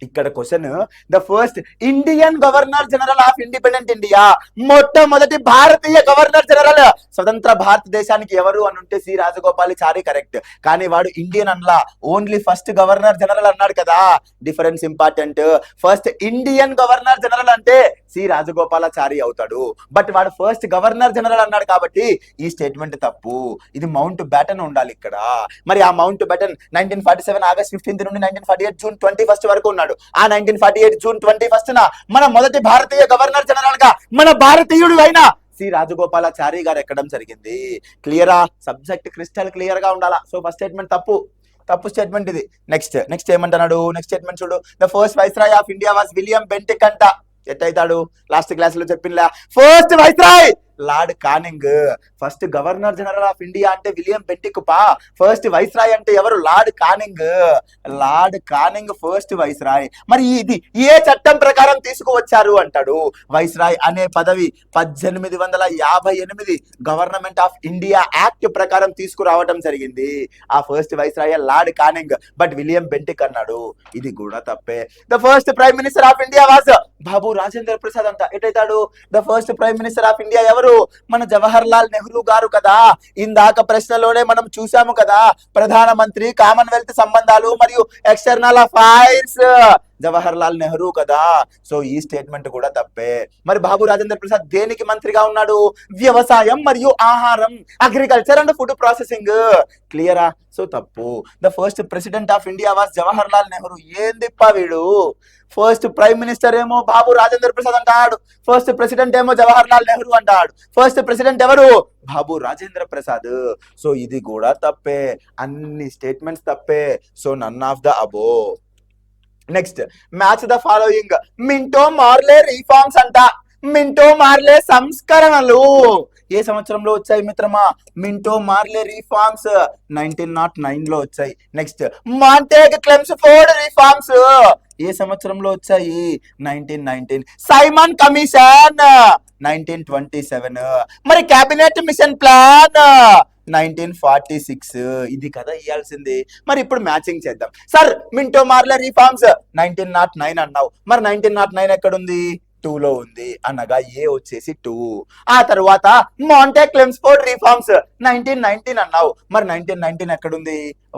ఇక్కడ question, the first Indian governor general of independent India, మొట్టమొదటి భారతీయ గవర్నర్ జనరల్ స్వతంత్ర భారతదేశానికి ఎవరు అని ఉంటే సి రాజగోపాలాచారి కరెక్ట్. కానీ వాడు ఇండియన్ అన్లా, ఓన్లీ ఫస్ట్ గవర్నర్ జనరల్ అన్నాడు కదా. Difference important. First Indian governor general అంటే సి రాజగోపాలాచారి అవుతాడు, బట్ వాడు ఫస్ట్ గవర్నర్ జనరల్ అన్నాడు కాబట్టి ఈ స్టేట్మెంట్ తప్పు. ఇది మౌంట్ బ్యాటన్ ఉండాలి ఇక్కడ. మరి ఆ మౌంట్ బ్యాటన్ 1947 ఆగస్ట్ 15 నుండి 1948 జూన్ 21 వరకు ఉన్నాడు. ఆ 1948 జూన్ 21 మన మొదటి భారతీయ గవర్నర్ జనరల్ గా మన భారతీయుడు అయిన సి రాజగోపాలాచారి గారు ఎక్కడం జరిగింది. క్లియరా? సబ్జెక్ట్ క్రిస్టల్ క్లియర్ గా ఉండాలా. సో ఫస్ట్ స్టేట్మెంట్ తప్పు స్టేట్మెంట్ ఇది. నెక్స్ట్ ఏమంటున్నాడు? నెక్స్ట్ స్టేట్మెంట్ చూడు. The first viceroy of India was William Bentinck అంట. ఎట్టయితాడు? లాస్ట్ క్లాస్ లో చెప్పినలా first viceroy Lord Canning. First governor general of India అంటే విలియం బెంటిక్ పా, ఫస్ట్ వైస్రాయ్ అంటే ఎవరు? Lord Canning. Lord Canning first viceroy. మరి ఇది ఏ చట్టం ప్రకారం తీసుకువచ్చారు అంటాడు. వైస్రాయ్ అనే పదవి 1858 గవర్నమెంట్ ఆఫ్ ఇండియా యాక్ట్ ప్రకారం తీసుకురావటం జరిగింది. ఆ first viceroy Lord Canning, but William Bentinck అన్నాడు. ఇది కూడా తప్పే. The first prime minister of India was Babu Rajendra Prasad అంట. ఎటైతాడు? The first prime minister of India ఎవరు? మన జవహర్ లాల్ నెహ్రూ గారు కదా. ఇందాక ప్రశ్నలోనే మనం చూసాము కదా, ప్రధానమంత్రి, కామన్వెల్త్ సంబంధాలు మరియు ఎక్స్టర్నల్ అఫైర్స్ జవహర్ లాల్ నెహ్రూ కదా. సో ఈ స్టేట్మెంట్ కూడా తప్పే. మరి బాబు రాజేంద్ర ప్రసాద్ దేనికి మంత్రిగా ఉన్నాడు? వ్యవసాయం మరియు ఆహారం, అగ్రికల్చర్ అండ్ ఫుడ్ ప్రాసెసింగ్. క్లియరా? సో తప్పు. The first president of India was Jawahar Lal Nehru. ఏందిప్పా వీడు? ఫస్ట్ ప్రైమ్ మినిస్టర్ ఏమో బాబు రాజేంద్ర ప్రసాద్ అంటాడు, ఫస్ట్ ప్రెసిడెంట్ ఏమో జవహర్ లాల్ నెహ్రూ అంటాడు. ఫస్ట్ ప్రెసిడెంట్ ఎవరు? బాబు రాజేంద్ర ప్రసాద్. సో ఇది కూడా తప్పే. అన్ని స్టేట్మెంట్స్ తప్పే. So none of the above. Next, match the following. Minto Morley reforms అంట. మింటో మార్లే సంస్కరణలు ఏ సంవత్సరంలో వచ్చాయి మిత్రమా? మింటో మార్లే రిఫార్మ్స్ 1909 లో వచ్చాయి. నెక్స్ట్, మాంటేగ్ క్లెమ్స్ఫోర్డ్ రిఫార్మ్స్ ఏ సంవత్సరంలో వచ్చాయి? 1919. Simon commission 1927. మరి క్యాబినెట్ మిషన్ ప్లాన్ 1946. ఇది కదా ఇయ్యాల్సింది. మరి ఇప్పుడు మ్యాచింగ్ చేద్దాం. సార్ మింటో మార్లే రిఫార్మ్స్ 1909 అన్నావు, మరి 1909 ఎక్కడుంది? 2 లో ఉంది, అనగా ఏ వచ్చేసి 2. ఆ తర్వాత మాంటేగ్ క్లెమ్స్ఫోర్డ్ రిఫార్మ్స్ 1919 అన్నావు, మరి 1919 ఎక్కడుంది?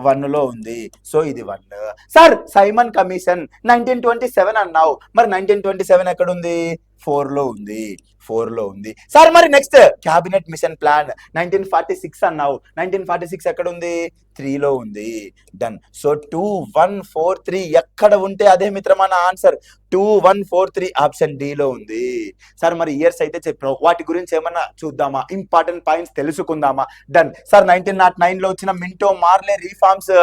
1 లో ఉంది. సో ఇది 1. సార్ సైమన్ కమిషన్ 1927 అన్నావు, మరి 1927 ఎక్కడుంది? 4 లో ఉంది. 4 లో ఉంది. సార్ మరి నెక్స్ట్ క్యాబినెట్ మిషన్ ప్లాన్ 1946 అన్నావు, 1946 ఎక్కడ ఉంది? 3 లో ఉంది. డన్. సో 2, 1, 4, 3 ఎక్కడ ఉంటే అదే మిత్రమా నా ఆన్సర్. 2, 1, 4, 3 ఆప్షన్ డి లో ఉంది. సార్ మరి ఇయర్స్ అయితే చెప్పినావు, వాటి గురించి ఏమన్నా చూద్దామా? ఇంపార్టెంట్ పాయింట్స్ తెలుసుకుందామా? డన్. సార్ 1909 లో వచ్చిన మింటో మార్లే రిఫార్మ్స్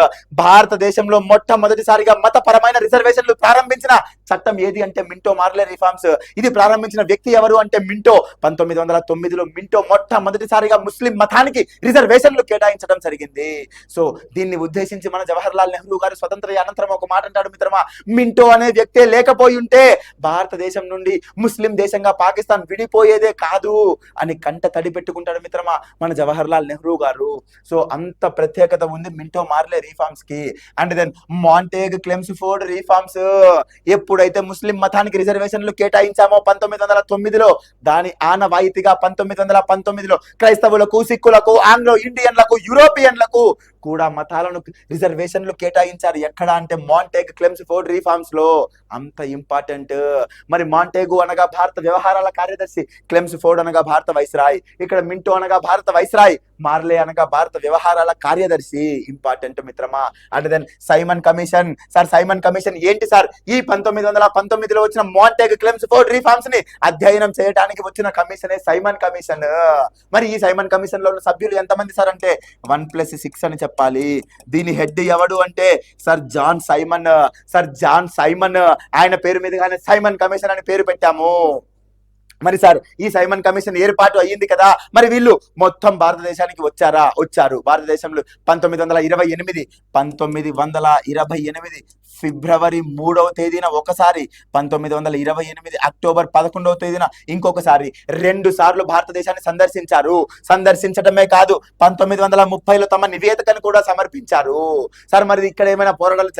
భారతదేశంలో మొట్టమొదటిసారిగా మతపరమైన రిజర్వేషన్లు ప్రారంభించిన చట్టం ఏది అంటే మింటో మార్లే రిఫార్మ్స్. ఇది ప్రారంభించిన వ్యక్తి ఎవరు అంటే మింటో. 1909లో మింటో మొట్టమొదటిసారిగా ముస్లిం మతానికి రిజర్వేషన్లు కేటాయించడం జరిగింది. సో దీన్ని ఉద్దేశించి మన జవహర్ లాల్ నెహ్రూ గారు స్వతంత్ర అనంతరం ఒక మాట అంటాడు మిత్రమా, మింటో అనే వ్యక్తే లేకపోయి ఉంటే భారతదేశం నుండి ముస్లిం దేశంగా పాకిస్తాన్ విడిపోయేదే కాదు అని కంట తడి పెట్టుకుంటాడు మిత్రమా మన జవహర్ లాల్ నెహ్రూ గారు. సో అంత ప్రత్యేకత ఉంది మింటో మార్లే రిఫార్మ్స్ కి. అండ్ దెన్ మాంటేగ్ క్లెమ్స్ఫోర్డ్ రిఫార్మ్స్ ఎప్పుడైతే ముస్లిం మతానికి రిజర్వేషన్లు కేటాయించామో 1909లో, దాని ఆనవాయితీగా 1919లో క్రైస్తవులకు, సిక్కులకు, ఆంగ్లో ఇండియన్లకు, యూరోపియన్లకు కూడా మతాలను రిజర్వేషన్లు కేటాయించారు. ఎక్కడ అంటే మాంటేగ్ క్లెమ్స్ఫోర్డ్ రిఫార్మ్స్ లో. అంత ఇంపార్టెంట్. మరి మాంటేగు అనగా భారత వ్యవహారాల కార్యదర్శి, క్లెమ్స్ఫోర్డ్ అనగా భారత వైస్రాయ్, ఇక్కడ మింటో అనగా భారత వైస్రాయ్, మార్లే అనగా భారత వ్యవహారాల కార్యదర్శి. ఇంపార్టెంట్ మిత్రమా. And then Simon commission. Sir Simon commission ఏంటి సార్? ఈ 1919లో వచ్చిన మాంటేగ్ క్లెమ్స్ఫోర్డ్ రిఫార్మ్స్ ని అధ్యయనం చేయడానికి వచ్చిన కమిషనే సైమన్ కమిషన్. మరి ఈ సైమన్ కమిషన్ లో ఉన్న సభ్యులు ఎంతమంది సార్ అంటే 1+6 అని చెప్పాలి. దీని హెడ్ ఎవడు అంటే sir John Simon. Sir John Simon, ఆయన పేరు మీదుగానే సైమన్ కమిషన్ అని పేరు పెట్టాము. మరి సార్ ఈ సైమన్ కమిషన్ ఏర్పాటు అయ్యింది కదా, మరి వీళ్ళు మొత్తం భారతదేశానికి వచ్చారు. భారతదేశంలో 1928 ఫిబ్రవరి 3వ తేదీన ఒకసారి, 1928 అక్టోబర్ 11వ తేదీన ఇంకొకసారి, 2 సార్లు భారతదేశాన్ని సందర్శించారు. సందర్శించడమే కాదు 1930లో తమ నివేదికను కూడా సమర్పించారు. సార్ మరి ఇక్కడ ఏమైనా పోరాటాలు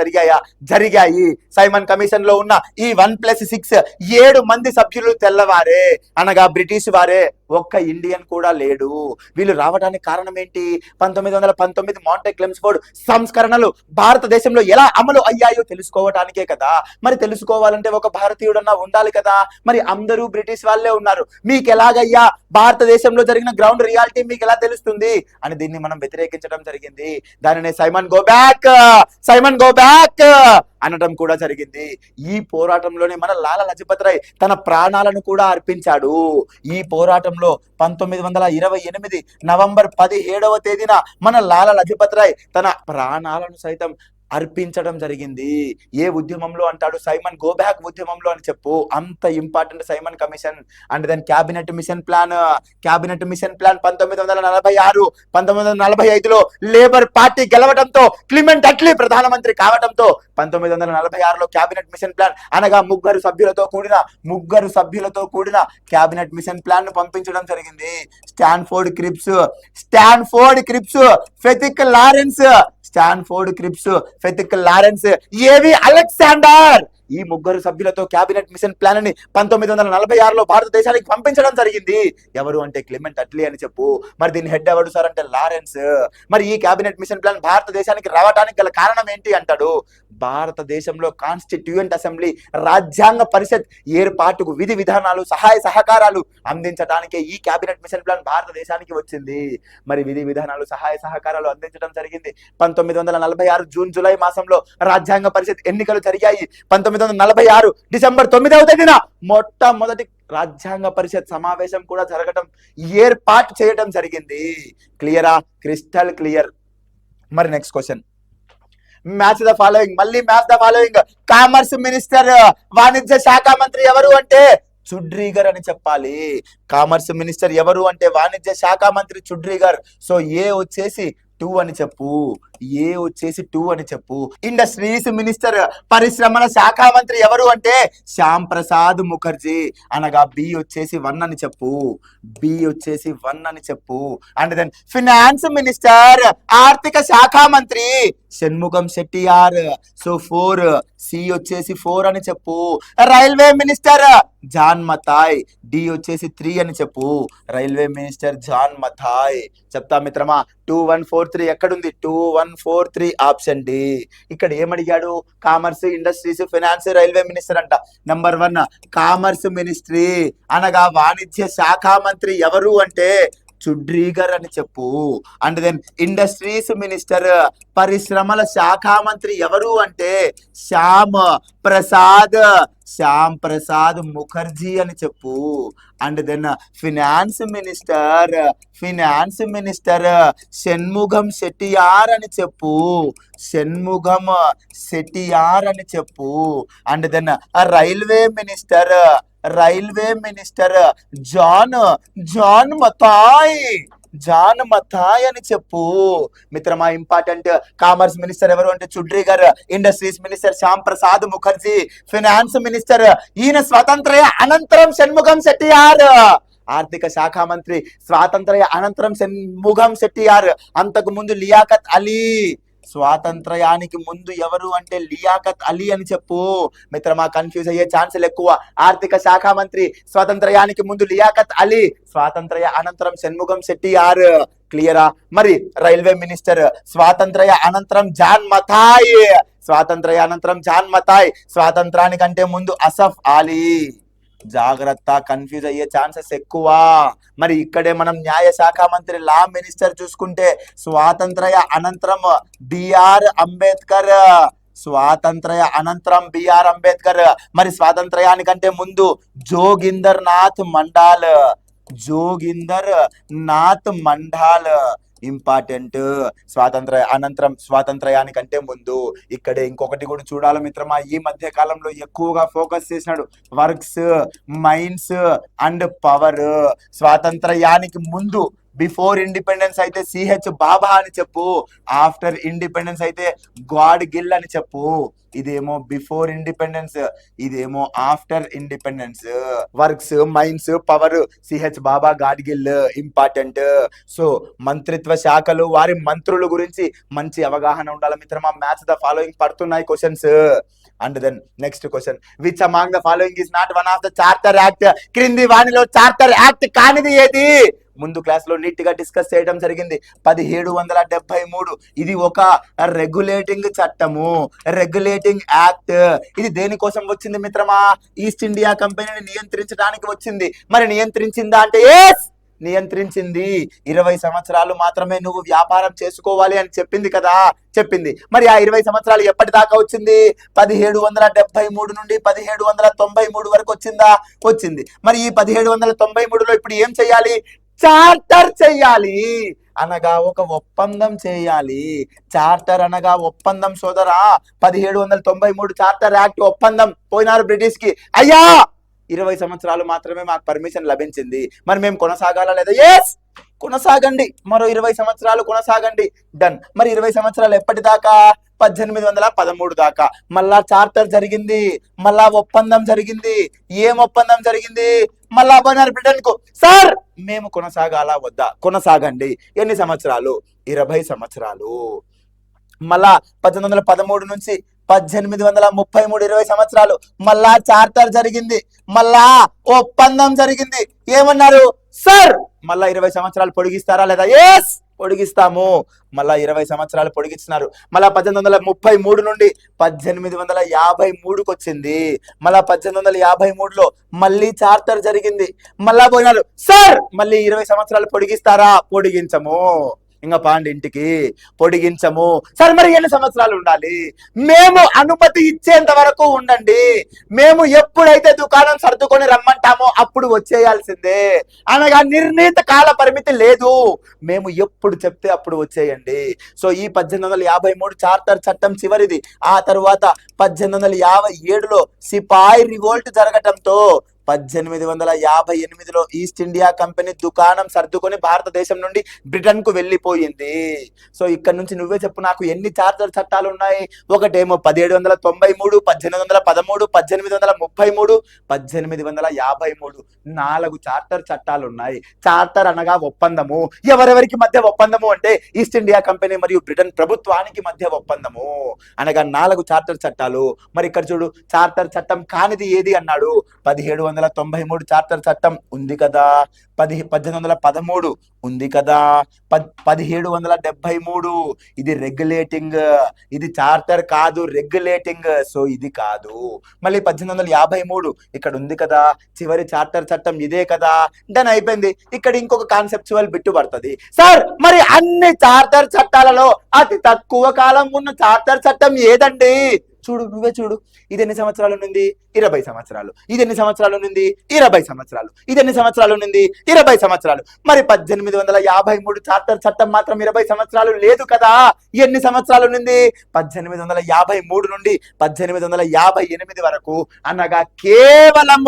జరిగాయి. సైమన్ కమిషన్ లో ఉన్న ఈ 1+6 7 మంది సభ్యులు తెల్లవారే, అనగా బ్రిటిష్ వారే, ఒక్క ఇండియన్ కూడా లేడు. వీళ్ళు రావడానికి కారణం ఏంటి? 1919 మాంటేగ్ క్లెమ్స్ఫోర్డ్ సంస్కరణలు భారతదేశంలో ఎలా అమలు అయ్యాయో తెలుసుకోవటానికే కదా. మరి తెలుసుకోవాలంటే ఒక భారతీయుడన్నా ఉండాలి కదా. మరి అందరూ బ్రిటిష్ వాళ్ళే ఉన్నారు. మీకు ఎలాగయ్యా భారతదేశంలో జరిగిన గ్రౌండ్ రియాలిటీ మీకు ఎలా తెలుస్తుంది అని దీన్ని మనం వ్యతిరేకించడం జరిగింది. దానినే సైమన్ గో బ్యాక్ అనడం కూడా జరిగింది. ఈ పోరాటంలోనే మన లాలా లజపత్ రాయ్ తన ప్రాణాలను కూడా అర్పించాడు. ఈ పోరాటంలో 1928 నవంబర్ 17వ తేదీన మన లాలా లజపత్ రాయ్ తన ప్రాణాలను సైతం అర్పించడం జరిగింది. ఏ ఉద్యమంలో అంటాడు, సైమన్ గో బ్యాక్ ఉద్యమంలో అని చెప్పు. అంత important Simon commission. And then cabinet mission plan 1946 1945లో లేబర్ పార్టీ గెలవడంతో క్లిమెంట్ అట్లీ ప్రధానమంత్రి కావడంతో 1946లో క్యాబినెట్ మిషన్ ప్లాన్ అనగా ముగ్గురు సభ్యులతో కూడిన క్యాబినెట్ మిషన్ ప్లాన్ ను పంపించడం జరిగింది. స్టాన్ఫోర్డ్ క్రిప్స్ ఫెతిక్ లారెన్స్ ఏవి అలెగ్జాండర్ ఈ ముగ్గురు సభ్యులతో క్యాబినెట్ మిషన్ ప్లాన్ ని 1946లో భారతదేశానికి పంపించడం జరిగింది. ఎవరు అంటే క్లిమెంట్ అట్లీ అని చెప్పు. మరి దీని హెడ్ ఎవరు సార్ అంటే లారెన్స్. మరి ఈ క్యాబినెట్ మిషన్ ప్లాన్ భారతదేశానికి రావడానికి గల కారణం ఏంటి అంటాడు, భారతదేశంలో కాన్స్టిట్యూయెంట్ అసెంబ్లీ రాజ్యాంగ పరిషత్ ఏర్పాటుకు విధి విధానాలు సహాయ సహకారాలు అందించడానికే ఈ క్యాబినెట్ మిషన్ ప్లాన్ భారతదేశానికి వచ్చింది. మరి విధి విధానాలు సహాయ సహకారాలు అందించడం జరిగింది. 1946 జూన్ జూలై మాసంలో రాజ్యాంగ పరిషత్ ఎన్నికలు జరిగాయి. 1946 డిసెంబర్ 9వ తేదీన మొట్టమొదటి రాజ్యాంగ పరిషత్ సమావేశం కూడా ఏర్పాటు చేయడం జరిగింది. క్లియరా? Crystal clear. మరి next question, match the following. Commerce minister వాణిజ్య శాఖ మంత్రి ఎవరు అంటే చుడ్రీగర్ అని చెప్పాలి. కామర్స్ మినిస్టర్ ఎవరు అంటే వాణిజ్య శాఖ మంత్రి చుడ్రీగర్. సో ఏ వచ్చేసి 2 అని చెప్పు. ఇండస్ట్రీస్ మినిస్టర్ పరిశ్రమల శాఖ మంత్రి ఎవరు అంటే శ్యామ్ ప్రసాద్ ముఖర్జీ అనగా బి వచ్చేసి 1 అని చెప్పు. అండ్ దెన్ ఫినాన్స్ మినిస్టర్ ఆర్థిక శాఖ మంత్రి షణ్ముగం శెట్టియార్. సో 4 సి వచ్చేసి 4 అని చెప్పు. Railway minister John Mathai. D వచ్చేసి 3 అని చెప్పు. Railway minister John Mathai. చెప్తా మిత్రమా, 2143 ఎక్కడుంది? 2143 ఆప్షన్ డి. ఇక్కడ ఏమడిగాడు? Commerce, industries, finance, railway minister అంట. నంబర్ 1 కామర్స్ మినిస్ట్రీ అనగా వాణిజ్య శాఖ మంత్రి ఎవరు అంటే చుడ్రీగర్ అని చెప్పు. అండ్ దెన్ ఇండస్ట్రీస్ మినిస్టర్ పరిశ్రమల శాఖ మంత్రి ఎవరు అంటే శ్యామ్ ప్రసాద్ ముఖర్జీ అని చెప్పు. And then finance minister Shanmugam Chettiar అని చెప్పు. And then railway minister John Mathai అని చెప్పు. మిత్రమా ఇంపార్టెంట్. కామర్స్ మినిస్టర్ ఎవరు అంటే Chundrigar, industries minister Shyam Prasad Mukherjee, finance minister ఈయన స్వాతంత్ర్య అనంతరం షణ్ముగం శెట్టియార్. ఆర్థిక శాఖ మంత్రి స్వాతంత్ర్య అనంతరం షణ్ముగం శెట్టియార్. అంతకు ముందు లియాఖత్ అలీ. స్వాతంత్రయానికి ముందు ఎవరు అంటే లియాఖత్ అలీ అని చెప్పు. మిత్రమా కన్ఫ్యూజ్ అయ్యే ఛాన్సులు ఎక్కువ. ఆర్థిక శాఖ మంత్రి స్వాతంత్రయానికి ముందు లియాఖత్ అలీ, స్వాతంత్రయ అనంతరం షణ్ముగం శెట్టియార్. క్లియరా? మరి రైల్వే మినిస్టర్ స్వాతంత్రయ అనంతరం జాన్ మథాయ్. స్వాతంత్రానికంటే ముందు అసఫ్ అలీ. జాగ్రత్త, కన్ఫ్యూజ్ అయ్యే ఛాన్సెస్ ఎక్కువ. మరి ఇక్కడే మనం న్యాయ శాఖ మంత్రి లా మినిస్టర్ చూసుకుంటే స్వాతంత్రయ అనంతరం బిఆర్ అంబేద్కర్. మరి స్వాతంత్రయానికంటే ముందు జోగిందర్ నాథ్ మండాల్. ఇంపార్టెంట్. స్వాతంత్రయానికంటే ముందు. ఇక్కడే ఇంకొకటి కూడా చూడాలి మిత్రమా, ఈ మధ్య కాలంలో ఎక్కువగా ఫోకస్ చేసినాడు వర్క్స్, మైన్స్ అండ్ పవర్. స్వాతంత్రయానికి ముందు బిఫోర్ ఇండిపెండెన్స్ అయితే సిహెచ్ బాబా అని చెప్పు. ఆఫ్టర్ ఇండిపెండెన్స్ అయితే గాడ్ గిల్ అని చెప్పు. ఇదేమో బిఫోర్ ఇండిపెండెన్స్, ఇదేమో after independence. Works, mines, power, C H Bhabha, Gadgil. Important. So మంత్రిత్వ శాఖలు, వారి మంత్రుల గురించి మంచి అవగాహన ఉండాలి మిత్రమా. మ్యాచ్ ద ఫాలోయింగ్ పడుతున్నాయి questions. And then next question, which among the following is not one of the charter act? క్రింది వాణిలో చార్టర్ యాక్ట్ కానిది ఏది? ముందు క్లాస్ లో నీట్ గా డిస్కస్ చేయడం జరిగింది. 1773 ఇది ఒక రెగ్యులేటింగ్ చట్టము, రెగ్యులేటింగ్ యాక్ట్. ఇది దేనికోసం వచ్చింది మిత్రమా? ఈస్ట్ ఇండియా కంపెనీని నియంత్రించడానికి వచ్చింది. మరి నియంత్రించిందా అంటే ఎస్, నియంత్రించింది. 20 సంవత్సరాలు మాత్రమే నువ్వు వ్యాపారం చేసుకోవాలి అని చెప్పింది కదా, చెప్పింది. మరి ఆ 20 సంవత్సరాలు ఎప్పటిదాకా వచ్చింది? 1773 నుండి 1793 వరకు వచ్చిందా? వచ్చింది. మరి ఈ 1793లో ఇప్పుడు ఏం చెయ్యాలి? చార్టర్ చెయ్యాలి. అనగా ఒక ఒప్పందం చేయాలి. చార్టర్ అనగా ఒప్పందం సోదరా. 1793 చార్టర్ యాక్ట్ ఒప్పందం. పోయినారు బ్రిటిష్ కి, అయ్యా 20 సంవత్సరాలు మాత్రమే మాకు పర్మిషన్ లభించింది, మరి మేము కొనసాగాలా లేదా? ఎస్, కొనసాగండి, మరో 20 సంవత్సరాలు కొనసాగండి. డన్. మరి 20 సంవత్సరాలు ఎప్పటిదాకా? 1813 దాకా. మళ్ళా చార్టర్ జరిగింది, మళ్ళా ఒప్పందం జరిగింది. ఏం ఒప్పందం జరిగింది? మళ్ళా పోయినారు బ్రిటన్ కు, సార్ మేము కొనసాగాలా వద్దా? కొనసాగండి. ఎన్ని సంవత్సరాలు? 20 సంవత్సరాలు. మళ్ళా 1813 నుంచి 1833, 20 సంవత్సరాలు. మళ్ళా చార్టర్ జరిగింది, మళ్ళా ఒప్పందం జరిగింది. ఏమన్నారు? సార్ మళ్ళా 20 సంవత్సరాలు పొడిగిస్తారా లేదా? ఎస్, పొడిగిస్తాము. మళ్ళా 20 సంవత్సరాలు పొడిగిస్తున్నారు. మళ్ళా 1833 నుండి 1853కి వచ్చింది. మళ్ళా 1853లో మళ్ళీ చార్టర్ జరిగింది. మళ్ళా పోయినారు, సార్ మళ్ళీ 20 సంవత్సరాలు పొడిగిస్తారా? పొడిగించము. ఇంకా పాండి ఇంటికి, పొడిగించము. సరే మరి ఎన్ని సంవత్సరాలు ఉండాలి? మేము అనుమతి ఇచ్చేంత వరకు ఉండండి. మేము ఎప్పుడైతే దుకాణం సర్దుకొని రమ్మంటామో అప్పుడు వచ్చేయాల్సిందే, అనగా నిర్ణీత కాల పరిమితి లేదు. మేము ఎప్పుడు చెప్తే అప్పుడు వచ్చేయండి. సో ఈ 1853 చార్టర్ చట్టం చివరిది. ఆ తరువాత 1857లో సిపాయి రివోల్ట్ జరగటంతో 1858లో ఈస్ట్ ఇండియా కంపెనీ దుకాణం సర్దుకొని భారతదేశం నుండి బ్రిటన్ కు వెళ్ళిపోయింది. సో ఇక్కడ నుంచి నువ్వే చెప్పు నాకు, ఎన్ని చార్టర్ చట్టాలు ఉన్నాయి? ఒకటేమో 1793, 1813, 1833, 1853. 4 చార్టర్ చట్టాలు ఉన్నాయి. చార్టర్ అనగా ఒప్పందము. ఎవరెవరికి మధ్య ఒప్పందము అంటే ఈస్ట్ ఇండియా కంపెనీ మరియు బ్రిటన్ ప్రభుత్వానికి మధ్య ఒప్పందము, అనగా 4 చార్టర్ చట్టాలు. మరి ఇక్కడ చూడు, చార్టర్ చట్టం కానిది ఏది అన్నాడు? 1793 చార్టర్ చట్టం ఉంది కదా, 1813 ఉంది కదా, 1773 ఇది రెగ్యులేటింగ్, ఇది చార్టర్ కాదు, రెగ్యులేటింగ్. సో ఇది కాదు. మళ్ళీ 1853 ఇక్కడ ఉంది కదా, చివరి చార్టర్ చట్టం ఇదే కదా. డన్, అయిపోయింది. ఇక్కడ ఇంకొక కాన్సెప్చువల్ బిట్టు పడుతుంది. సార్ మరి అన్ని చార్టర్ చట్టాలలో అతి తక్కువ కాలం ఉన్న చార్టర్ చట్టం ఏదండి? చూడు, నువ్వే చూడు. ఇది ఎన్ని సంవత్సరాలు ఉంది? 20 సంవత్సరాలు. ఇది ఎన్ని సంవత్సరాలు ఉంది? 20 సంవత్సరాలు. ఇది ఎన్ని సంవత్సరాలు ఉంది? 20 సంవత్సరాలు. మరి 1853 చార్టర్ చట్టం మాత్రం 20 సంవత్సరాలు లేదు కదా. ఎన్ని సంవత్సరాలు ఉంది? 1853 నుండి 1858 వరకు, అనగా కేవలం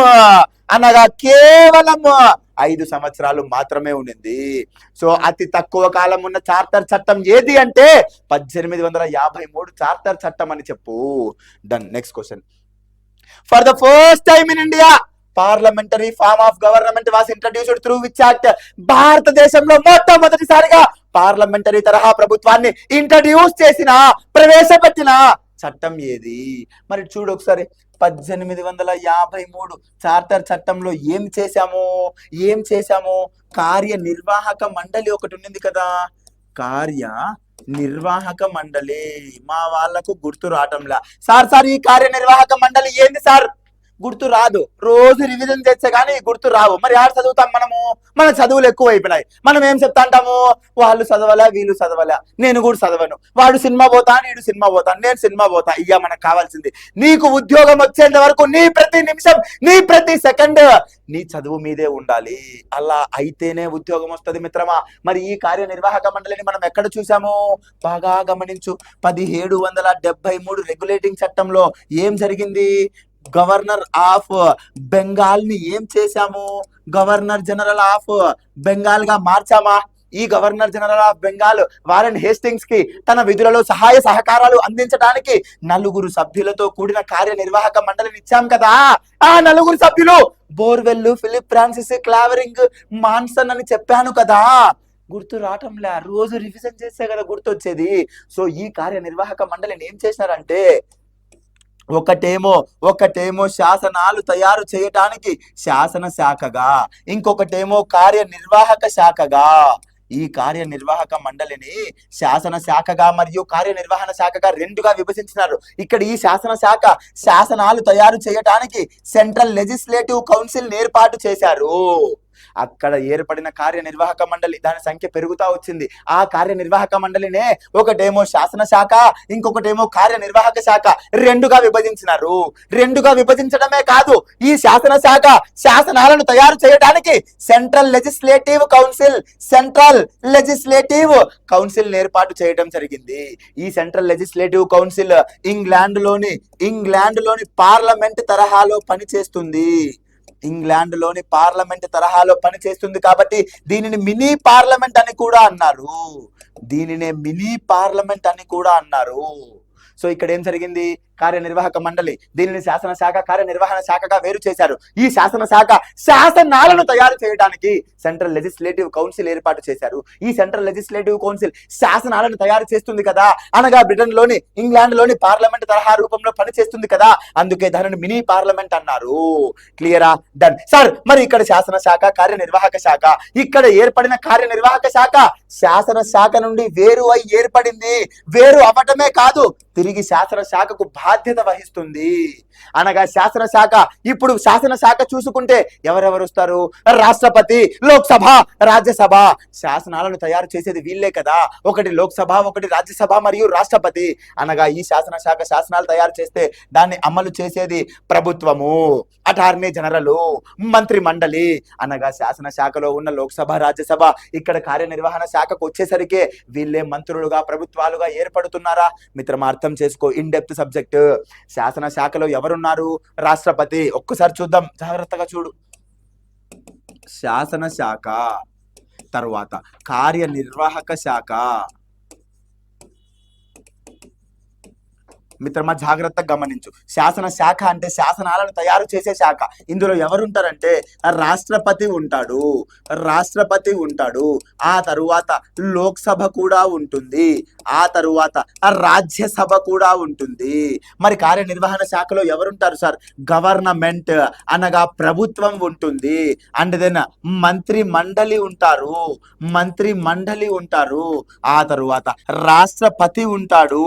5 సంవత్సరాలు మాత్రమే ఉన్నింది. సో అతి తక్కువ కాలం ఉన్న చార్టర్ చట్టం ఏది అంటే 1853 చార్టర్ చట్టం అని చెప్పు. Done. Next question. For the first time in India parliamentary form of government was introduced through which act? భారతదేశంలో మొట్టమొదటిసారిగా పార్లమెంటరీ తరహా ప్రభుత్వాన్ని ఇంట్రడ్యూస్ చేసిన, ప్రవేశపెట్టిన చట్టం ఏది? మరి చూడు ఒకసారి, 1853 చార్టర్ చట్టంలో ఏం చేశాము? కార్యనిర్వాహక మండలి ఒకటి ఉన్నింది కదా, కార్యనిర్వాహక మండలి. మా వాళ్ళకు గుర్తు రావటంలా. సార్ ఈ కార్యనిర్వాహక మండలి ఏంది సార్? గుర్తు రాదు. రోజు రివిజన్ చేస్తే కానీ గుర్తు రావు. మరి యారు చదువుతాం మనము? మన చదువులు ఎక్కువ అయిపోయినాయి. మనం ఏం చెప్తా అంటాము? వాళ్ళు చదవలే, వీళ్ళు చదవలే, నేను కూడా చదవను. వాడు సినిమా పోతాను, వీడు సినిమా పోతాను, నేను సినిమా పోతా. ఇయ్య మనకు కావాల్సింది, నీకు ఉద్యోగం వచ్చేంత వరకు నీ ప్రతి నిమిషం, నీ ప్రతి సెకండ్ నీ చదువు మీదే ఉండాలి. అలా అయితేనే ఉద్యోగం వస్తుంది మిత్రమా. మరి ఈ కార్యనిర్వాహక మండలిని మనం ఎక్కడ చూసాము? బాగా గమనించు. 1773 రెగ్యులేటింగ్ చట్టంలో ఏం జరిగింది? గవర్నర్ ఆఫ్ బెంగాల్ ని ఏం చేశాము? గవర్నర్ జనరల్ ఆఫ్ బెంగాల్ గా మార్చామా? ఈ governor general of Bengal Warren Hastings కి తన విధులలో సహాయ సహకారాలు అందించడానికి 4 సభ్యులతో కూడిన కార్యనిర్వాహక మండలిని ఇచ్చాం కదా. ఆ 4 సభ్యులు Barwell, Philip Francis, Clavering, Monson అని చెప్పాను కదా. గుర్తు రావటంలే. రోజు రివిజన్ చేస్తే కదా గుర్తొచ్చేది. సో ఈ కార్యనిర్వాహక మండలిని ఏం చేసినారంటే, ఒకటేమో శాసనాలు తయారు చేయటానికి శాసన శాఖగా, ఇంకొకటేమో కార్యనిర్వాహక శాఖగా. ఈ కార్యనిర్వాహక మండలిని శాసన శాఖగా మరియు కార్యనిర్వహణ శాఖగా 2గా విభజించినారు. ఇక్కడ ఈ శాసన శాఖ శాసనాలు తయారు చేయటానికి సెంట్రల్ లెజిస్లేటివ్ కౌన్సిల్ ఏర్పాటు చేశారు. అక్కడ ఏర్పడిన కార్యనిర్వాహక మండలి దాని సంఖ్య పెరుగుతా వచ్చింది. ఆ కార్యనిర్వాహక మండలినే ఒకటేమో శాసనశాఖ, ఇంకొకటేమో కార్యనిర్వాహక శాఖ రెండుగా విభజించినారు. రెండుగా విభజించడమే కాదు, ఈ శాసనశాఖ శాసనాలను తయారు చేయడానికి సెంట్రల్ లెజిస్లేటివ్ కౌన్సిల్ ఏర్పాటు చేయడం జరిగింది. ఈ సెంట్రల్ లెజిస్లేటివ్ కౌన్సిల్ ఇంగ్లాండ్ లోని పార్లమెంట్ తరహాలో పనిచేస్తుంది. కాబట్టి దీనిని మినీ పార్లమెంట్ అని కూడా అన్నారు. సో ఇక్కడ ఏం జరిగింది, కార్యనిర్వాహక మండలి దీనిని శాసనశాఖ కార్యనిర్వహణ శాఖగా వేరు చేశారు. ఈ శాసనశాఖ శాసనాలను తయారు చేయడానికి సెంట్రల్ లెజిస్లేటివ్ కౌన్సిల్ ఏర్పాటు చేశారు. ఈ సెంట్రల్ లెజిస్లేటివ్ కౌన్సిల్ శాసనాలను తయారు చేస్తుంది కదా, అనగా ఇంగ్లాండ్ లోని పార్లమెంట్ తరహా రూపంలో పనిచేస్తుంది కదా, అందుకే దానిని మినీ పార్లమెంట్ అన్నారు. క్లియరా? Done sir. మరి ఇక్కడ శాసనశాఖ కార్యనిర్వాహక శాఖ, ఇక్కడ ఏర్పడిన కార్యనిర్వాహక శాఖ శాసనశాఖ నుండి వేరు అయి ఏర్పడింది. వేరు అవ్వటమే కాదు, తిరిగి శాసనశాఖకు బాధ్యత వహిస్తుంది. అనగా ఇప్పుడు శాసనశాఖ చూసుకుంటే ఎవరెవరు వస్తారు? రాష్ట్రపతి, లోక్సభ, రాజ్యసభ. శాసనాలను తయారు చేసేది వీళ్ళే కదా. ఒకటి లోక్సభ, ఒకటి రాజ్యసభ మరియు రాష్ట్రపతి. అనగా ఈ శాసనశాఖ శాసనాలు తయారు చేస్తే దాన్ని అమలు చేసేది ప్రభుత్వము, అటార్నీ జనరల్, మంత్రి మండలి. అనగా శాసనశాఖలో ఉన్న లోక్సభ, రాజ్యసభ ఇక్కడ కార్యనిర్వహణ శాఖకు వచ్చేసరికి వీళ్ళే మంత్రులుగా, ప్రభుత్వాలుగా ఏర్పడుతున్నారా? మిత్రమా, అర్థం చేసుకో. In depth subject. శాసనశాఖలో ఎవరున్నారు? రాష్ట్రపతి. ఒక్కసారి చూద్దాం, జాగ్రత్తగా చూడు. శాసనశాఖ, తరువాత కార్యనిర్వాహక శాఖ. మిత్రమా, జాగ్రత్తగా గమనించు. శాసనశాఖ అంటే శాసనాలను తయారు చేసే శాఖ. ఇందులో ఎవరుంటారంటే రాష్ట్రపతి ఉంటాడు, ఆ తరువాత లోక్సభ కూడా ఉంటుంది, ఆ తరువాత రాజ్యసభ కూడా ఉంటుంది. మరి కార్యనిర్వహణ శాఖలో ఎవరుంటారు సార్? గవర్నమెంట్ అనగా ప్రభుత్వం ఉంటుంది. అండ్ దెన్ మంత్రి మండలి ఉంటారు, ఆ తరువాత రాష్ట్రపతి ఉంటారు.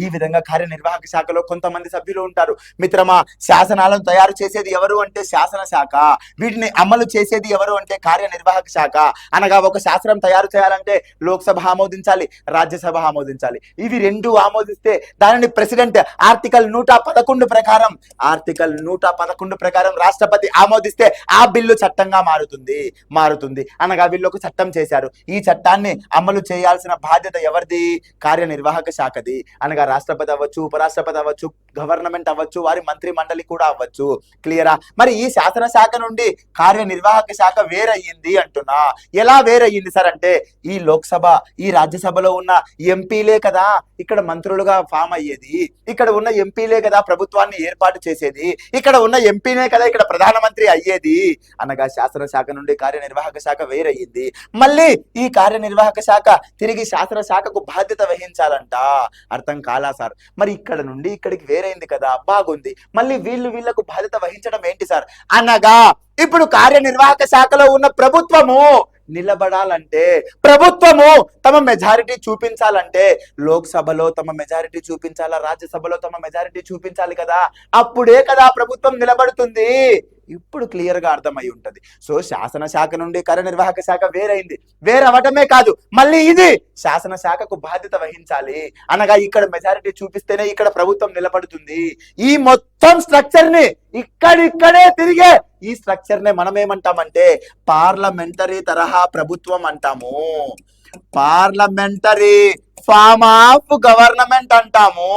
ఈ విధంగా కార్యనిర్వాహక శాఖలో కొంతమంది సభ్యులు ఉంటారు. మిత్రమా, శాసనాలను తయారు చేసేది ఎవరు అంటే శాసనశాఖ. వీటిని అమలు చేసేది ఎవరు అంటే కార్యనిర్వాహక శాఖ. అనగా ఒక శాసనం తయారు చేయాలంటే లోక్సభ ఆమోదించాలి, రాజ్యసభ ఆమోదించాలి. ఇవి రెండు ఆమోదిస్తే దానిని ప్రెసిడెంట్ ఆర్టికల్ 111 ప్రకారం రాష్ట్రపతి ఆమోదిస్తే ఆ బిల్లు చట్టంగా మారుతుంది. అనగా వీళ్ళు ఒక చట్టం చేశారు. ఈ చట్టాన్ని అమలు చేయాల్సిన బాధ్యత ఎవరిది? కార్యనిర్వాహక శాఖది. అనగా రాష్ట్రపతి అవ్వచ్చు, ఉపరాష్ట్రపతి అవ్వచ్చు, గవర్నమెంట్ అవ్వచ్చు, వారి మంత్రి మండలి కూడా అవ్వచ్చు. క్లియరా? మరి ఈ శాసనశాఖ నుండి కార్యనిర్వాహక శాఖ వేరయ్యింది అంటున్నా. ఎలా వేరయ్యింది సార్ అంటే, ఈ లోక్సభ, ఈ రాజ్యసభలో ఉన్న ఎంపీలే కదా ఇక్కడ మంత్రులుగా ఫామ్ అయ్యేది, ఇక్కడ ఉన్న ఎంపీలే కదా ప్రభుత్వాన్ని ఏర్పాటు చేసేది, ఇక్కడ ఉన్న ఎంపీనే కదా ఇక్కడ ప్రధానమంత్రి అయ్యేది. అనగా శాసనశాఖ నుండి కార్యనిర్వాహక శాఖ వేరయ్యింది. మళ్ళీ ఈ కార్యనిర్వాహక శాఖ తిరిగి శాసనశాఖకు బాధ్యత వహించాలంట. అర్థం కాలా సార్? మరి ఇక్కడ నుండి ఇక్కడికి వేరైంది కదా, బాగుంది. మళ్ళీ వీళ్ళకు బాధ్యత వహించడం ఏంటి సార్? అనగా ఇప్పుడు కార్యనిర్వాహక శాఖలో ఉన్న ప్రభుత్వము నిలబడాలంటే, ప్రభుత్వము తమ మెజారిటీ చూపించాలంటే లోక్సభలో తమ మెజారిటీ చూపించాలా, రాజ్యసభలో తమ మెజారిటీ చూపించాలి కదా. అప్పుడే కదా ప్రభుత్వం నిలబడుతుంది. ఇప్పుడు క్లియర్ గా అర్థమై ఉంటది. సో శాసనశాఖ నుండి కార్యనిర్వాహక శాఖ వేరైంది. వేరవటమే కాదు, మళ్ళీ ఇది శాసనశాఖకు బాధ్యత వహించాలి. అనగా ఇక్కడ మెజారిటీ చూపిస్తేనే ఇక్కడ ప్రభుత్వం నిలబడుతుంది. ఈ మొత్తం స్ట్రక్చర్ ని ఇక్కడిక్కడే తిరిగే ఈ స్ట్రక్చర్ నే మనం ఏమంటామంటే పార్లమెంటరీ తరహా ప్రభుత్వం అంటాము. పార్లమెంటరీ ఫార్మ్ ఆఫ్ గవర్నమెంట్ అంటాము.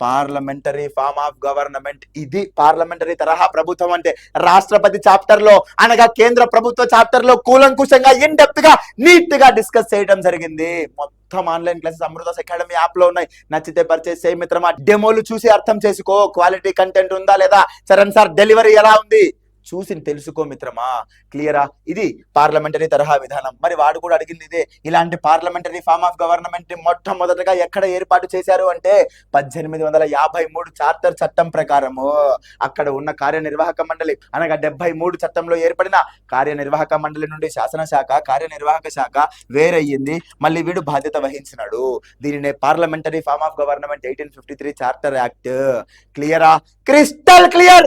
Parliamentary form of government. ఇది పార్లమెంటరీ తరహా ప్రభుత్వం అంటే. రాష్ట్రపతి చాప్టర్ లో అనగా కేంద్ర ప్రభుత్వ చాప్టర్ లో కూలంకుషంగా ఇన్ డెప్త్ గా నీట్ గా డిస్కస్ చేయడం జరిగింది. మొత్తం online classes Amrutha's academy app లో ఉన్నాయి. నచ్చితే పర్చేస్ చేయి మిత్రమా. డెమోలు చూసి అర్థం చేసుకో, క్వాలిటీ కంటెంట్ ఉందా లేదా, చరణ్ సార్ డెలివరీ ఎలా ఉంది చూసి తెలుసుకో మిత్రమా. క్లియరా? ఇది పార్లమెంటరీ తరహా విధానం. మరి వాడు కూడా అడిగింది ఇదే. ఇలాంటి పార్లమెంటరీ ఫార్మ్ ఆఫ్ గవర్నమెంట్ మొట్టమొదటగా ఎక్కడ ఏర్పాటు చేశారు అంటే 1853 చార్టర్ చట్టం ప్రకారము. అక్కడ ఉన్న కార్యనిర్వాహక మండలి అనగా 73 చట్టంలో ఏర్పడిన కార్యనిర్వాహక మండలి నుండి శాసనశాఖ కార్యనిర్వాహక శాఖ వేరయ్యింది. మళ్ళీ వీడు బాధ్యత వహించినాడు. దీనినే parliamentary form of government 1853 charter act. క్లియరా? Crystal clear.